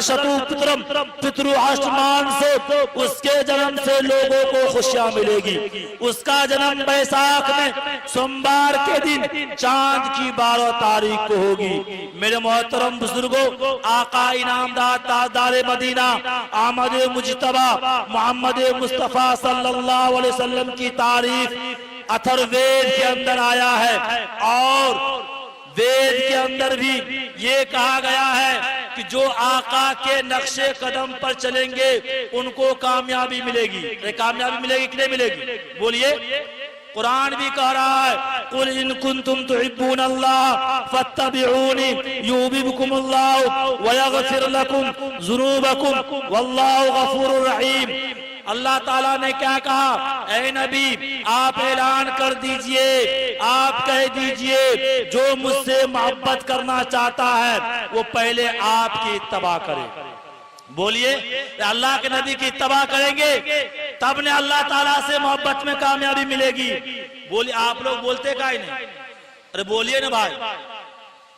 शतु पुत्रम पितृ आष्टमान से, उसके जन्म से लोगों को खुशियां मिलेगी। उसका जन्म बैसाख में सोमवार के दिन चांद की 12 तारीख को होगी। मेरे मोहतरम बुजुर्गों, आका इनामदार ताजदार मदीना अहमद मुज्तबा मोहम्मद मुस्तफ़ा सल्लल्लाहु अलैहि वसल्लम की तारीफ अथर्ववेद के अंदर आया है, और वेद के अंदर भी ये कहा गया है कि जो आका के नक्शे कदम पर चलेंगे उनको कामयाबी मिलेगी। कामयाबी मिलेगी कि नहीं मिलेगी? बोलिए। कुरान भी कह रहा है कुल इन कुंतुम तुहिब्बून अल्लाह फत्तबिऊनी युहिब्बुकुमुल्लाह व यगफिर लकुम ज़ुनूबकुम वल्लाहु गफूरुर रहीम। अल्लाह ताला ने क्या कहा? ऐ नबी आप ऐलान कर दीजिए, आप कह दीजिए जो मुझसे मोहब्बत करना चाहता है वो पहले आपकी इत्तबा करे। बोलिए, अल्लाह के नबी की इत्तबा करेंगे तब ने अल्लाह ताला से मोहब्बत में कामयाबी मिलेगी। बोलिए, आप लोग बोलते काहे नहीं? अरे बोलिए ना भाई।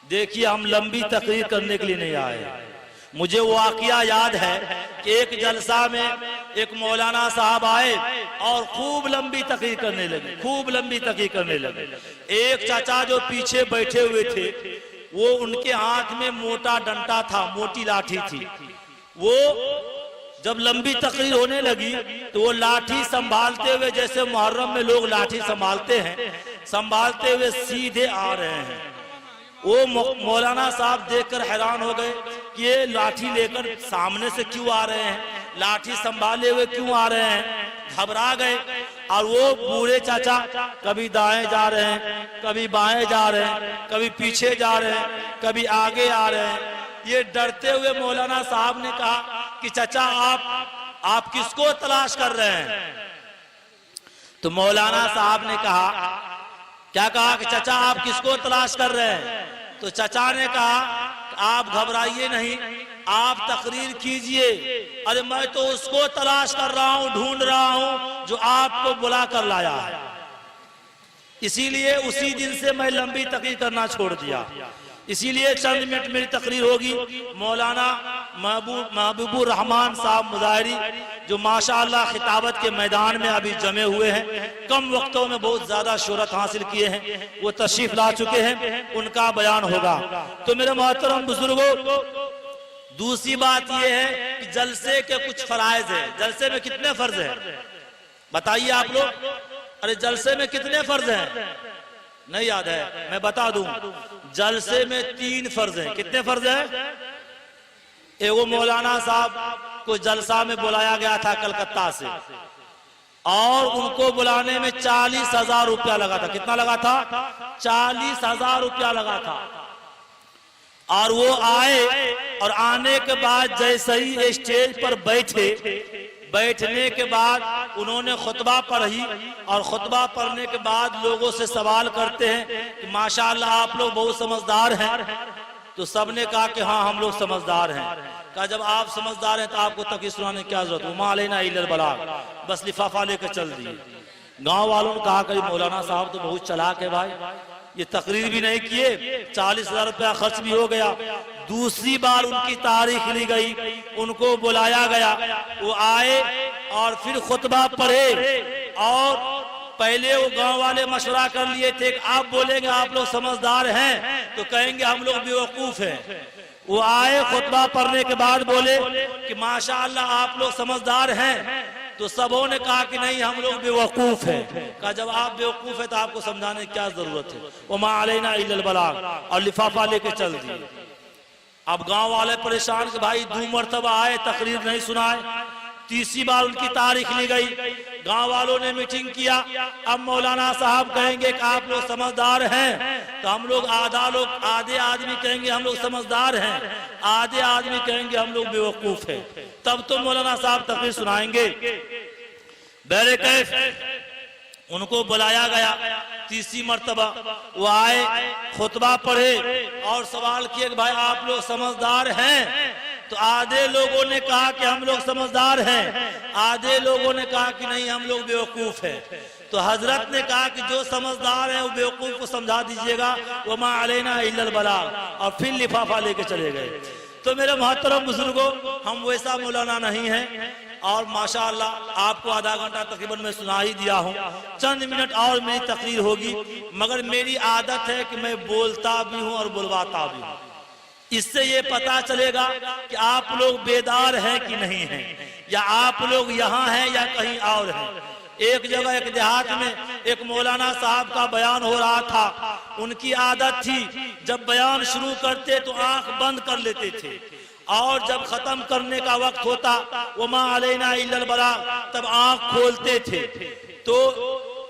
देखिए, हम लंबी तकरीर करने के लिए नहीं आए। मुझे वो वाकया याद है कि एक जलसा में एक मौलाना साहब आए और खूब लंबी तकरीर करने लगे, खूब लंबी तकरीर करने लगे। एक चाचा जो पीछे बैठे हुए थे, वो उनके हाथ में मोटा डंडा था, मोटी लाठी थी। वो जब लंबी तकरीर होने लगी तो वो लाठी संभालते हुए, जैसे मुहर्रम में लोग लाठी संभालते हैं, संभालते हुए सीधे आ रहे हैं। वो मौलाना साहब देखकर हैरान हो गए कि ये लाठी लेकर सामने से क्यों आ रहे हैं, लाठी संभाले हुए क्यों आ रहे हैं। घबरा गए और वो बूढ़े चाचा कभी दाएं जा रहे हैं, कभी बाएं जा रहे हैं, कभी पीछे जा रहे हैं, कभी आगे आ रहे हैं। ये डरते हुए मौलाना साहब ने कहा कि चाचा आप आप किसको तलाश कर रहे हैं? तो मौलाना साहब ने कहा, क्या कहा कि चाचा आप किसको तलाश कर रहे हैं? तो चाचा ने कहा आप घबराइए नहीं, आप तकरीर कीजिए। अरे मैं तो उसको तलाश कर रहा हूं, ढूंढ रहा हूं जो आपको बुला कर लाया है। इसीलिए उसी दिन से मैं लंबी तकरीर करना छोड़ दिया। इसीलिए चंद मिनट मेरी तकरीर होगी। मौलाना महबूबुर रहमान साहब मुजाहिरी जो माशाअल्लाह खिताबत के मैदान में अभी जमे हुए हैं, कम वक्तों में बहुत ज्यादा शोहरत हासिल किए हैं, वो तशरीफ ला चुके हैं, उनका बयान होगा। तो मेरे मोहतरम बुजुर्गों, दूसरी बात यह है कि जलसे के कुछ फराइज है। जलसे में कितने फर्ज है बताइए आप लोग? अरे जलसे में कितने फर्ज हैं? नहीं याद है? मैं बता दूं, जलसे में 3 फर्ज हैं। कितने फर्ज हैं? एगो मौलाना साहब को जलसा में बुलाया गया था कलकत्ता से, और उनको बुलाने में 40,000 रुपया लगा था। कितना लगा था? 40,000 रुपया लगा था। और वो आए, और आने के बाद जैसे ही स्टेज पर बैठे, बैठने के बाद उन्होंने खुतबा पढ़ी, और खुतबा पढ़ने के बाद लोगों से सवाल करते हैं कि माशाअल्लाह आप लोग बहुत समझदार हैं। तो सबने कहा कि हाँ हम लोग समझदार हैं। कहा जब आप समझदार हैं तो आपको तकरीर सुनाने की क्या जरूरत? वमा अलैना इल्लल बलाग, बस लिफाफा लेकर चल दिए। गांव वालों ने कहा कि मौलाना साहब तो बहुत चालाक है भाई, ये तकरीर भी नहीं किए, 40,000 रुपया खर्च भी हो गया। दूसरी बार उनकी तारीख ली गई, उनको बुलाया गया, वो आए और फिर खुतबा पढ़े। और पहले वो गांव वाले मशवरा कर लिए थे कि आप बोलेंगे आप लोग समझदार हैं तो कहेंगे हम लोग बेवकूफ हैं। वो आए, खुतबा पढ़ने के बाद बोले कि माशाअल्लाह आप लोग समझदार हैं। तो सबों ने कहा कि नहीं हम लोग बेवकूफ हैं। कहा जब आप बेवकूफ है तो आपको समझाने की क्या जरूरत है? वमा अलैना इल्लल बलाग, और लिफाफा लेके चल दिए। अब गांव वाले परेशान कि भाई 2 मरतबा आए, तकरीर नहीं सुनाए। तीसरी बार उनकी तारीख ली गई, गांव वालों ने मीटिंग किया। अब मौलाना साहब कहेंगे कि आप लोग समझदार हैं, तो हम लोग आधे आदमी कहेंगे हम लोग समझदार हैं, आधे आदमी कहेंगे हम लोग बेवकूफ हैं। तब तो मौलाना साहब तकरीर सुनाएंगे। बहरे कैफ उनको बुलाया गया तीसरी मर्तबा, वो आए, खुतबा पढ़े और सवाल किए कि भाई आप लोग समझदार हैं? तो आधे लोगों ने कहा कि हम लोग समझदार हैं, आधे लोगों ने कहा कि नहीं हम लोग बेवकूफ हैं। तो हजरत ने कहा कि जो समझदार है वो बेवकूफ को समझा दीजिएगा, वमा अलैना इल्लल बलाग, और फिर लिफाफा लेके चले गए। तो मेरे मोहतरम बुजुर्गों, हम वैसा मौलाना नहीं हैं, और माशाअल्लाह आपको आधा घंटा तकरीबन मैं सुना ही दिया हूँ। चंद मिनट और मेरी तकरीर होगी, मगर मेरी आदत है कि मैं बोलता भी हूँ और बुलवाता भी हूँ। इससे ये पता चलेगा कि आप लोग बेदार हैं कि नहीं हैं, या आप लोग यहाँ हैं या कहीं और हैं। एक जगह एक देहात में एक मौलाना साहब का बयान हो रहा था। उनकी आदत थी जब बयान शुरू करते तो आंख बंद कर लेते थे, और जब खत्म करने का वक्त होता वमा अलैना इल्लल बलाग तब आंख खोलते थे। तो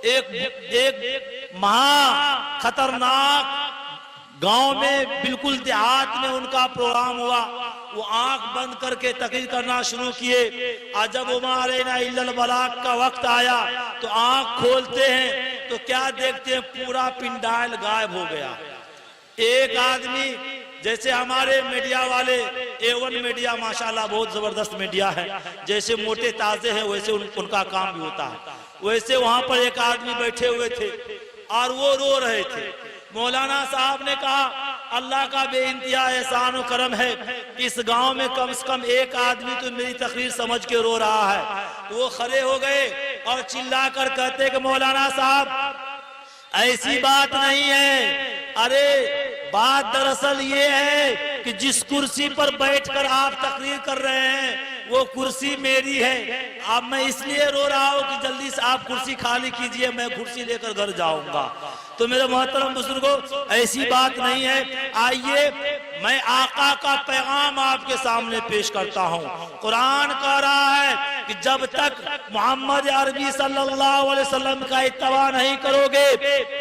एक महा खतरनाक गांव में बिल्कुल देहात में उनका प्रोग्राम हुआ। वो आंख बंद करके तकरीर करना शुरू किए, और जब वमा अलैना इल्लल बलाग का वक्त आया तो आंख खोलते हैं तो क्या देखते हैं, पूरा पिंडाल गायब हो गया। एक आदमी, जैसे हमारे मीडिया वाले A1 मीडिया माशाल्लाह बहुत जबरदस्त मीडिया है, जैसे मोटे ताजे हैं वैसे उनका काम भी होता है, वैसे वहां पर एक आदमी बैठे हुए थे और वो रो रहे थे। मौलाना साहब ने कहा अल्लाह का बेइंतहा एहसान और करम है, इस गांव में कम से कम एक आदमी तो मेरी तकरीर समझ के रो रहा है। वो खड़े हो गए और चिल्ला कर कहते कि मौलाना साहब ऐसी बात नहीं है, अरे बात दरअसल ये है कि जिस कुर्सी पर बैठकर आप तकरीर कर रहे हैं वो कुर्सी मेरी है। अब मैं इसलिए रो रहा हूँ कि जल्दी से आप कुर्सी खाली कीजिए, मैं कुर्सी लेकर घर जाऊंगा। तो मेरे मोहतरम बुजुर्गों, ऐसी बात नहीं है। आइए मैं आका का पैगाम आपके सामने पेश करता हूँ। कुरान कह रहा है कि जब तक मोहम्मद अरबी सल्लल्लाहु अलैहि वसल्लम का इत्तबा नहीं करोगे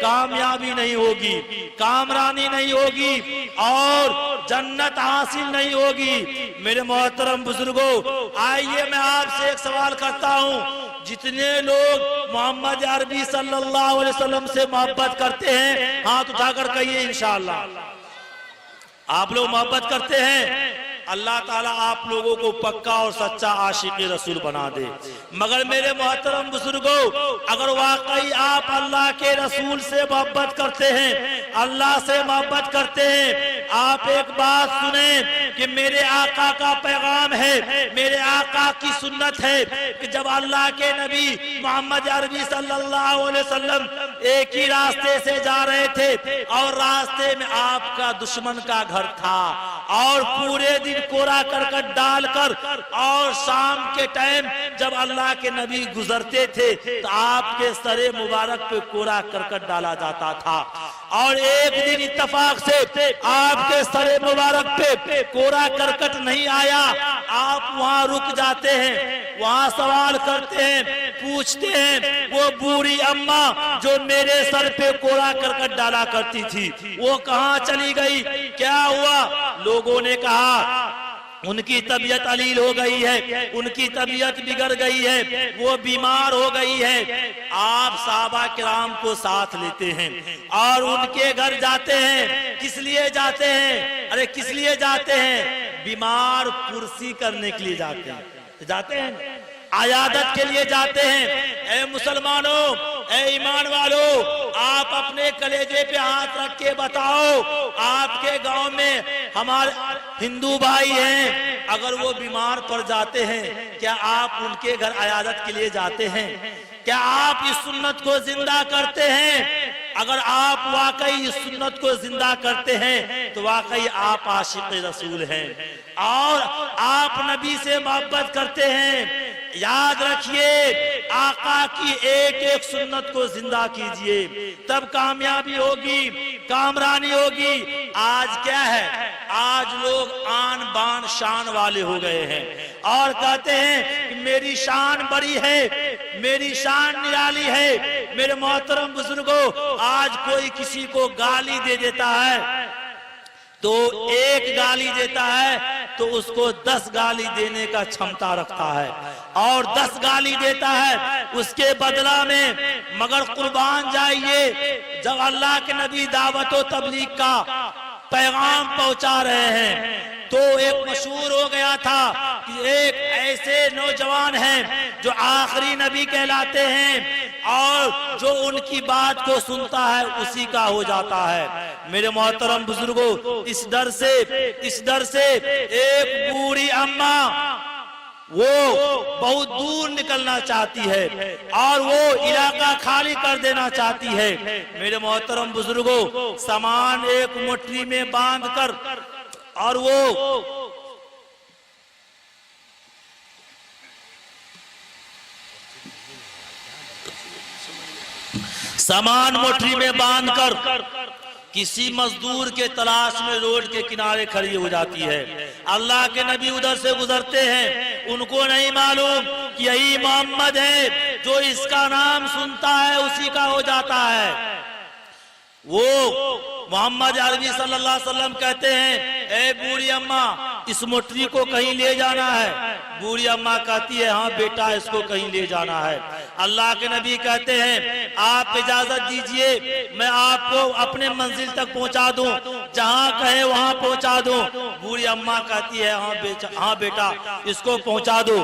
कामयाबी नहीं होगी, कामरानी नहीं होगी और जन्नत हासिल नहीं होगी। मेरे मोहतरम बुजुर्गों, आइए मैं आपसे एक सवाल करता हूँ, जितने लोग मोहम्मद अरबी सल्लल्लाहु अलैहि वसल्लम से मोहब्बत करते हैं हाथ उठाकर कहिए इंशाअल्लाह। आप लोग मोहब्बत करते हैं? अल्लाह ताला आप लोगों को पक्का और सच्चा आशिक रसूल बना दे। मगर मेरे मोहतरम बुजुर्गों, अगर वाकई आप अल्लाह के रसूल से मोहब्बत करते हैं, अल्लाह से मोहब्बत करते हैं, आप एक बात सुने कि मेरे आका का पैगाम है, मेरे आका की सुन्नत है कि जब अल्लाह के नबी मोहम्मद अरबी सल्लल्लाहु अलैहि वसल्लम एक ही रास्ते से जा रहे थे और रास्ते में आपका दुश्मन का घर था और पूरे दिन कोरा करकट डालकर और शाम के टाइम जब अल्लाह के नबी गुजरते थे तो आपके सरे मुबारक पे कोरा करकट डाला जाता था। और एक दिन इत्तेफाक से आपके सरे मुबारक पे कोरा करकट नहीं आया, आप वहाँ रुक जाते हैं, वहाँ सवाल करते हैं, पूछते हैं वो बूढ़ी अम्मा जो मेरे सर पे कोरा करकट डाला करती थी वो कहाँ चली गई, क्या हुआ? लोगों ने कहा उनकी तबीयत अलील हो गई है, उनकी तबीयत बिगड़ गई है, वो बीमार हो गई है। आप साहबा किराम को साथ लेते हैं और उनके घर जाते हैं। किस लिए जाते हैं? अरे किस लिए जाते हैं? बीमार कुर्सी करने के लिए जाते हैं, आयादत के लिए जाते हैं। ए मुसलमानों, ए ईमान वालों, आप अपने कलेजे पे हाथ रख के बताओ, आपके गांव में हमारे हिंदू भाई हैं, अगर वो बीमार पड़ जाते हैं क्या आप उनके घर आयादत के लिए जाते हैं? क्या आप इस सुन्नत को जिंदा करते हैं? अगर आप वाकई इस सुन्नत को जिंदा करते हैं तो वाकई आप आशिक रसूल हैं और आप नबी से मोहब्बत करते हैं। याद रखिए, आका की एक एक सुन्नत को जिंदा कीजिए, तब कामयाबी होगी, कामरानी होगी। आज क्या है? आज लोग आन बान शान वाले हो गए हैं और कहते हैं कि मेरी शान बड़ी है, मेरी शान निराली है। मेरे मोहतरम बुजुर्गों, आज कोई किसी को गाली दे देता है तो एक गाली देता है तो उसको 10 गाली देने का क्षमता रखता है और 10 गाली देता है उसके बदला में। मगर कुर्बान जाइए, जब अल्लाह के नबी दावत व तबलीग का पैगाम पहुंचा रहे हैं तो एक मशहूर हो गया था कि एक ऐसे नौजवान हैं जो आखिरी नबी कहलाते हैं और जो उनकी बात को सुनता है उसी का हो जाता है। मेरे मोहतरम बुजुर्गों, इस डर से एक बूढ़ी अम्मा वो बहुत दूर निकलना चाहती है और वो इलाका खाली कर देना चाहती है। मेरे मोहतरम बुजुर्गों, सामान एक मुट्ठी में बांधकर और वो सामान मुट्ठी में बांधकर किसी मजदूर के तलाश में रोड के किनारे खड़ी हो जाती है। अल्लाह के नबी उधर से गुजरते हैं, उनको नहीं मालूम कि यही मोहम्मद है, जो इसका नाम सुनता है उसी का हो जाता है। वो मोहम्मद अरबी सल्लल्लाहु अलैहि वसल्लम कहते हैं, ए बूढ़ी अम्मा, इस मुट्ठी को कहीं ले जाना है। बूढ़ी अम्मा कहती है, हाँ बेटा, इसको कहीं ले जाना है। अल्लाह के नबी कहते हैं, आप इजाजत दीजिए, मैं आपको अपने मंजिल तक पहुंचा दूं, जहां कहे वहां पहुंचा दूं। बूढ़ी अम्मा कहती है, हाँ बेटा, इसको पहुंचा दो।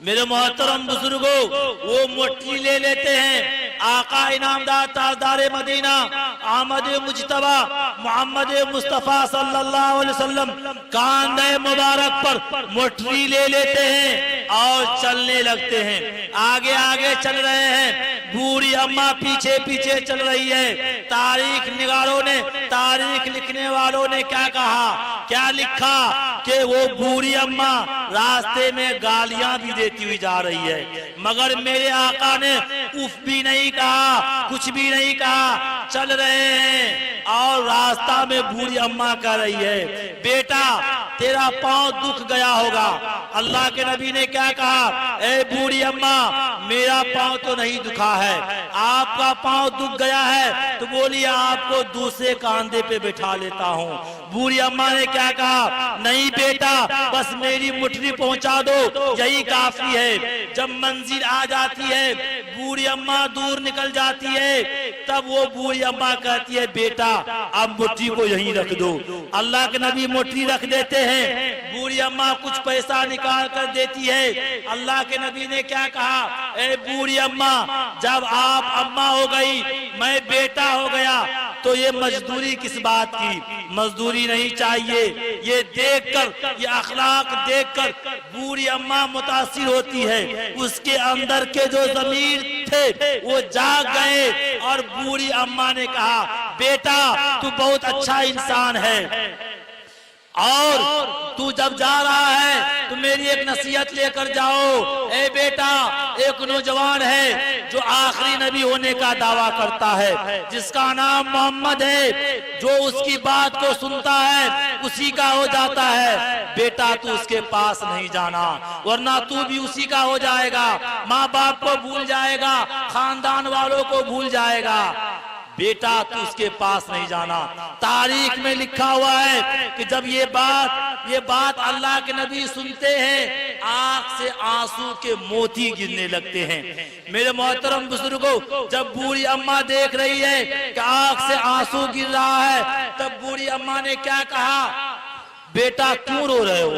मेरे मोहतरम बुजुर्गों, वो मुट्ठी ले लेते हैं। आका इनामदार ताजदार मदीना अहमद मुजतबा मोहम्मद मुस्तफा सल्लल्लाहु अलैहि वसल्लम कांधे मुबारक पर मुट्ठी ले लेते हैं और चलने लगते हैं। आगे आगे चल रहे हैं, बूढ़ी अम्मा पीछे पीछे चल रही है। तारीख निगारों ने, तारीख लिखने वालों ने क्या कहा, क्या लिखा कि वो बूढ़ी अम्मा रास्ते में गालियां भी देती हुई जा रही है, मगर मेरे आका ने उफ भी नहीं कहा, कुछ भी नहीं कहा। चल रहे हैं और रास्ता में बूढ़ी अम्मा कह रही है, बेटा तेरा पांव दुख गया होगा। अल्लाह के नबी ने क्या कहा, ए बूढ़ी अम्मा मेरा पांव तो नहीं दुखा है, आपका पांव दुख गया है तो बोलिए आपको दूसरे कांधे पे बिठा लेता हूँ। बूढ़ी अम्मा ने क्या कहा, नहीं बेटा बस मेरी मुट्ठी पहुंचा दो, यही काफी है। जब मंजिल आ जाती है, बूढ़ी अम्मा दूर निकल जाती है, तब वो बूढ़ी अम्मा कहती है, बेटा अब मुट्ठी को यहीं रख दो। अल्लाह के नबी मुट्ठी रख देते हैं, बूढ़ी अम्मा कुछ पैसा निकाल कर देती है। अल्लाह के नबी ने क्या कहा, ए बूढ़ी अम्मा जब आप अम्मा हो गई, मैं बेटा हो गया, तो ये मजदूरी किस बात की, मजदूरी नहीं चाहिए। ये देखकर, ये अखलाक देखकर बूढ़ी अम्मा मुतासिर होती है। उसके अंदर के जो ज़मीर थे वो जाग गए और बूढ़ी अम्मा ने कहा, बेटा तू बहुत अच्छा इंसान है और तू जब जा रहा है तो मेरी एक नसीहत लेकर जाओ। ए बेटा, एक नौजवान है जो आखिरी नबी होने का दावा करता है, जिसका नाम मोहम्मद है, जो उसकी बात को सुनता है उसी का हो जाता है। बेटा तू उसके पास नहीं जाना, वरना तू भी उसी का हो जाएगा, माँ बाप को भूल जाएगा, खानदान वालों को भूल जाएगा। बेटा तू उसके पास नहीं जाना। तारीख में लिखा हुआ है कि जब ये बात अल्लाह के नबी सुनते हैं, आंख से आंसू के मोती गिरने लगते हैं। मेरे मोहतरम बुजुर्गों, जब बूढ़ी अम्मा देख रही है कि आंख से आंसू गिर रहा है, तब बूढ़ी अम्मा ने क्या कहा, बेटा क्यों रो रहे हो,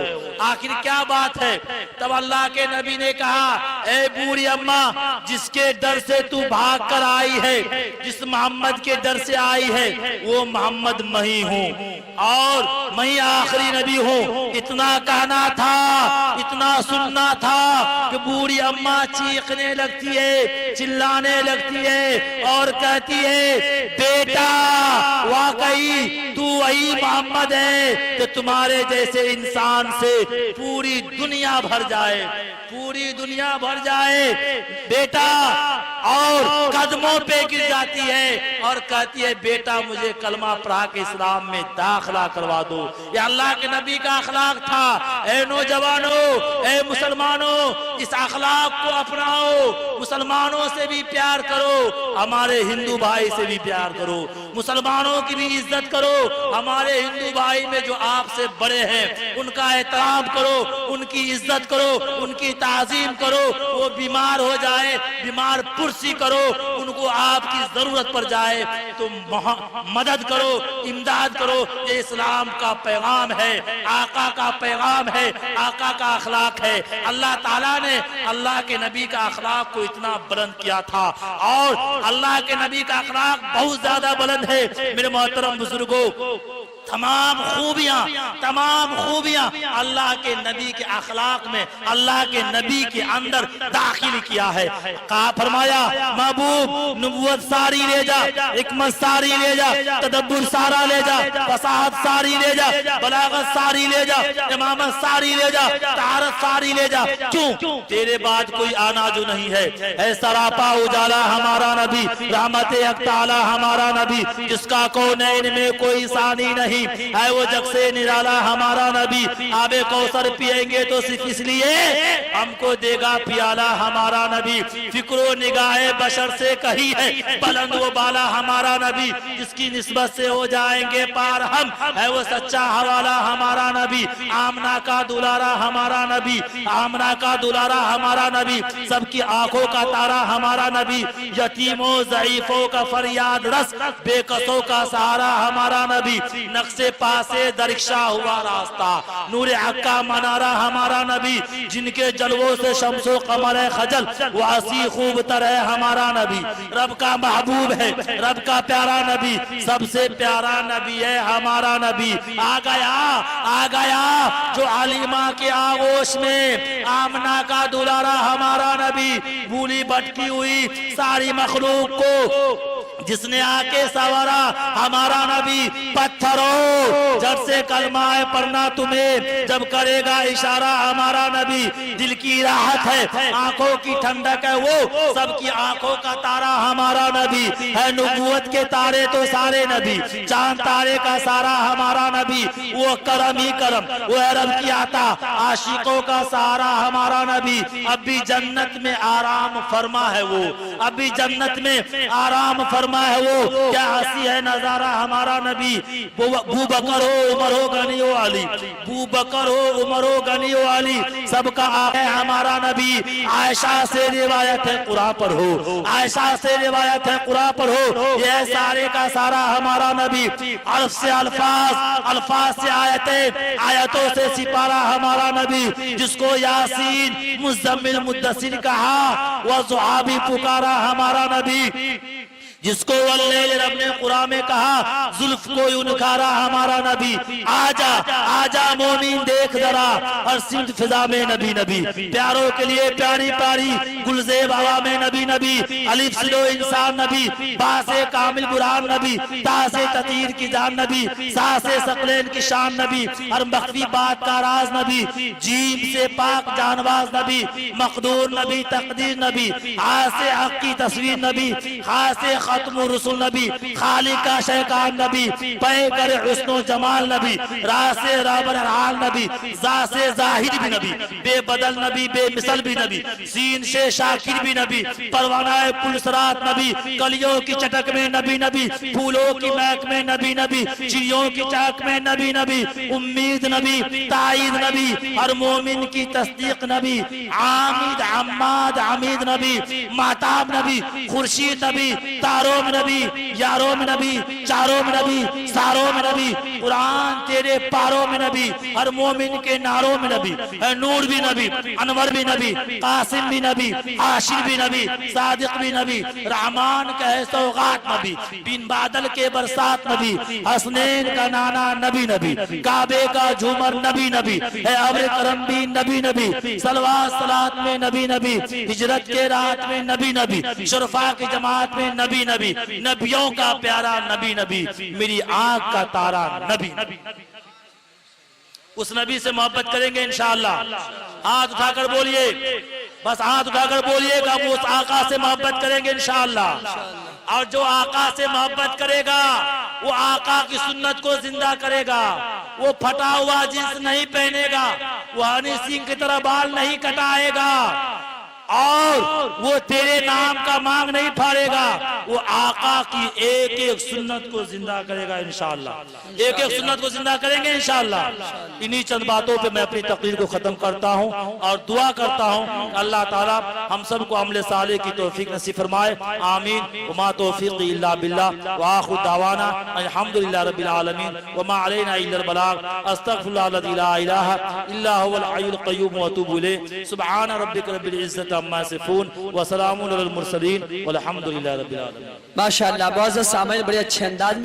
आखिर क्या बात है। तब अल्लाह के नबी ने कहा, ए बूढ़ी अम्मा जिसके डर से तू भाग कर आई है, जिस मोहम्मद के डर से आई है, वो मोहम्मद मैं ही हूँ और मैं आखिरी नबी हूँ। इतना कहना था, इतना सुनना था कि बूढ़ी अम्मा चीखने लगती है, चिल्लाने लगती है और कहती है, बेटा वाकई तू वही मोहम्मद है कि तुम्हारे जैसे इंसान से पूरी दुनिया भर जाए, पूरी दुनिया भर जाए। बेटा और कदमों पे गिर जाती है और कहती है, बेटा मुझे कलमा पढ़ा के इस्लाम में दाखिला करवा दो। ये अल्लाह के नबी का अखलाक था। ए नौजवानों, ए मुसलमानों, इस अखलाक को अपनाओ। मुसलमानों से भी प्यार करो, हमारे हिंदू भाई से भी प्यार करो, मुसलमानों की भी इज्जत करो। हमारे हिंदू भाई में जो आपसे बड़े हैं उनका एहतराम करो, उनकी इज्जत करो, उनकी ताजीम करो। वो बीमार हो जाए, बीमार पुरसी करो, उनको आपकी जरूरत पड़ जाए तो मदद करो, इमदाद करो। ये इस्लाम का पैगाम है, आका का पैगाम है, आका का अखलाक है। अल्लाह ताला ने अल्लाह के नबी का अखलाक को इतना बुलंद किया था और अल्लाह के नबी का अखलाक बहुत ज्यादा बुलंद है। मेरे मोहतरम बुजुर्गों, तमाम खूबियां अल्लाह के नबी के अखलाक में, अल्लाह के नबी के अंदर दाखिल किया है। कहा फरमाया, महबूब नबूवत सारी ले जा, हिकमत सारी ले जा, तदब्बुर सारा ले जा, फसाहत सारी ले जा, बलागत सारी ले जा, इमामत सारी ले जा, तहारत सारी ले जा। क्यों? तेरे बाद कोई आना जो नहीं है। ऐ सरापा उजाला हमारा नबी, रहमत अक्ताला हमारा नबी, जिसका कौनैन में कोई सानी नहीं है, वो जग से निराला हमारा नबी। आबे कौसर पिएंगे तो सिर्फ इसलिए हमको देगा पियाला हमारा नबी। फिक्रो निगाहे बशर से कही है, बुलंद वो बाला हमारा नबी, जिसकी निस्बत से हो जाएंगे पार हम, है वो सच्चा हवाला हमारा नबी। आमना का दुलारा हमारा नबी, आमना का दुलारा हमारा नबी, सबकी आंखों का तारा हमारा नबी, यतीमों ज़ईफों का फरियाद रस, बेकसों का सहारा हमारा नबी, नक्शे पासे दरिक्षा हुआ रास्ता, नूर हक्का मनारा हमारा नबी, जिनके जलवों से शम्सो कमर है खजल, वासी खूब तर है हमारा नबी, रब का महबूब है, रब का प्यारा नबी, सबसे प्यारा नबी है हमारा नबी। आ गया जो अलीमा के आगोश में आमना का दुलारा हमारा नबी, भूली भटकी हुई सारी मखलूक को जिसने आके सवारा हमारा नबी। पत्थरों जब से कलमा है पढ़ना तुम्हें, जब करेगा इशारा हमारा नबी, दिल की राहत है, आंखों की ठंडक है वो, सबकी आंखों का तारा हमारा नबी है। नबूवत के तारे तो सारे नबी, चांद तारे का सारा हमारा नबी, वो करम ही करम, वो है रब की आता, आशिकों का सहारा हमारा नबी। अभी जन्नत में आराम फरमा है वो, अभी जन्नत में आराम फरमा है वो, क्या हंसी है नजारा हमारा नबी। बू बकर हो उमर हो गनी हो अली, बू बकर हो उमर हो गनी हो अली, सबका आका है हमारा नबी। आयशा से रिवायत है कुरान पर हो, आयशा से रिवायत है कुरान पर हो, ये सारे का सारा हमारा नबी। अल्फ से अल्फाज, अल्फाज से आयतें, आयतों से सिपारा हमारा नबी, जिसको यासीन मुज़म्मिल मुद्दसिर कहा, वह ज़ुहाबी पुकारा हमारा नबी, जिसको वल्लैल रब ने कुरान में कहा, जुल्फ को उनकारा हमारा नबी। आजा आजा मोमिन देख जरा, और सिंध फिजा में नबी नबी, प्यारों के लिए प्यारी प्यारी गुलजेब हवा में नबी नबी, अलिफ सिलो इंसान नबी, बासे कामिल बुरहान नबी, तासे ततीर की जान नबी, सासे सकलेन की शान नबी, हर मख्फी बात का राज नबी, जीम से पाक जानवाज नबी, मखदूर नबी, तकदीर नबी, हासे हक की तस्वीर नबी, हासे खत्मुर रसूल नबी, खालिक का शैकान नबी, पैकर हुस्नो जमाल नबी, रासे राबर हाल नबी, जासे जाहिर भी नबी, बेबदल नबी, बेमिसल भी नबी, सीन से शाकिर भी नबी, परवाना पुलसरात नबी, कलियों की चटक में नबी नबी, फूलों की महक में नबी नबी, चिड़ियों की चाक में नबी नबी, उम्मीद नबी, ताईद नबी, हर मोमिन की तस्दीक नबी, आमिद अम्माद हमीद नबी, माताब नबी, खुर्शीद नबी, तारों में नबी, यारों में नबी, चारों में नबी, सारों में नबी, कुरान तेरे पारों में नबी, हर मोमिन के नारों में नबी, नूर भी नबी, अनवर भी नबी, कासिम भी नबी, आशिर भी नबी, सादिक भी नबी, रहमान का है सौगात नबी, बिन बादल के बरसात नबी, हसनैन का नाना नबी नबी, काबे का झूमर नबी नबी, है अब्र करम भी नबी नबी, सलवात सलात में नबी नबी, हिजरत के रात में नबी नबी, शुरफा की जमात में नबी नबी, नबियों का प्यारा नबी नबी, मेरी आंख का तारा नबी नबी। उस नबी से मोहब्बत करेंगे इंशाअल्लाह। हाथ उठाकर बोलिए, बस हाथ उठाकर बोलिएगा, वो उस आका से मोहब्बत करेंगे इंशाअल्लाह। और जो आका से मोहब्बत करेगा वो आका की सुन्नत को जिंदा करेगा, वो फटा हुआ जींस नहीं पहनेगा, वो हनी सिंह की तरह बाल नहीं कटाएगा, और वो तेरे नाम का मांग नहीं फाड़ेगा, वो आका की एक एक सुन्नत को जिंदा करेगा इंशाअल्लाह। एक एक सुन्नत को जिंदा करेंगे इंशाअल्लाह। इन्हीं चंद बातों पे मैं अपनी तकरीर को खत्म करता हूँ और दुआ करता हूँ अल्लाह ताला हम सबको अमल साले की तौफीक नसीब फरमाए, आमीन। वमा तौफीक इल्ला बिल्लाह, व आखिर दावाना अल्हम्दुलिल्लाह रब्बिल आलमीन, वमा अलैना इल्लल बलाग, अस्तगफिरुल्लाह लज़ी ला इलाहा इल्ला हुवल हय्युल क़य्यूम व अतूबु इलैहि, सुब्हान रब्बिका रब्बिल इज़्ज़ति अम्मा यसिफून व सलामुन अलल मुरसलीन वल्हम्दुलिल्लाहि रब्बिल आलमीन। माशाअल्लाह, बहुत सामने बड़े अच्छे अंदाज में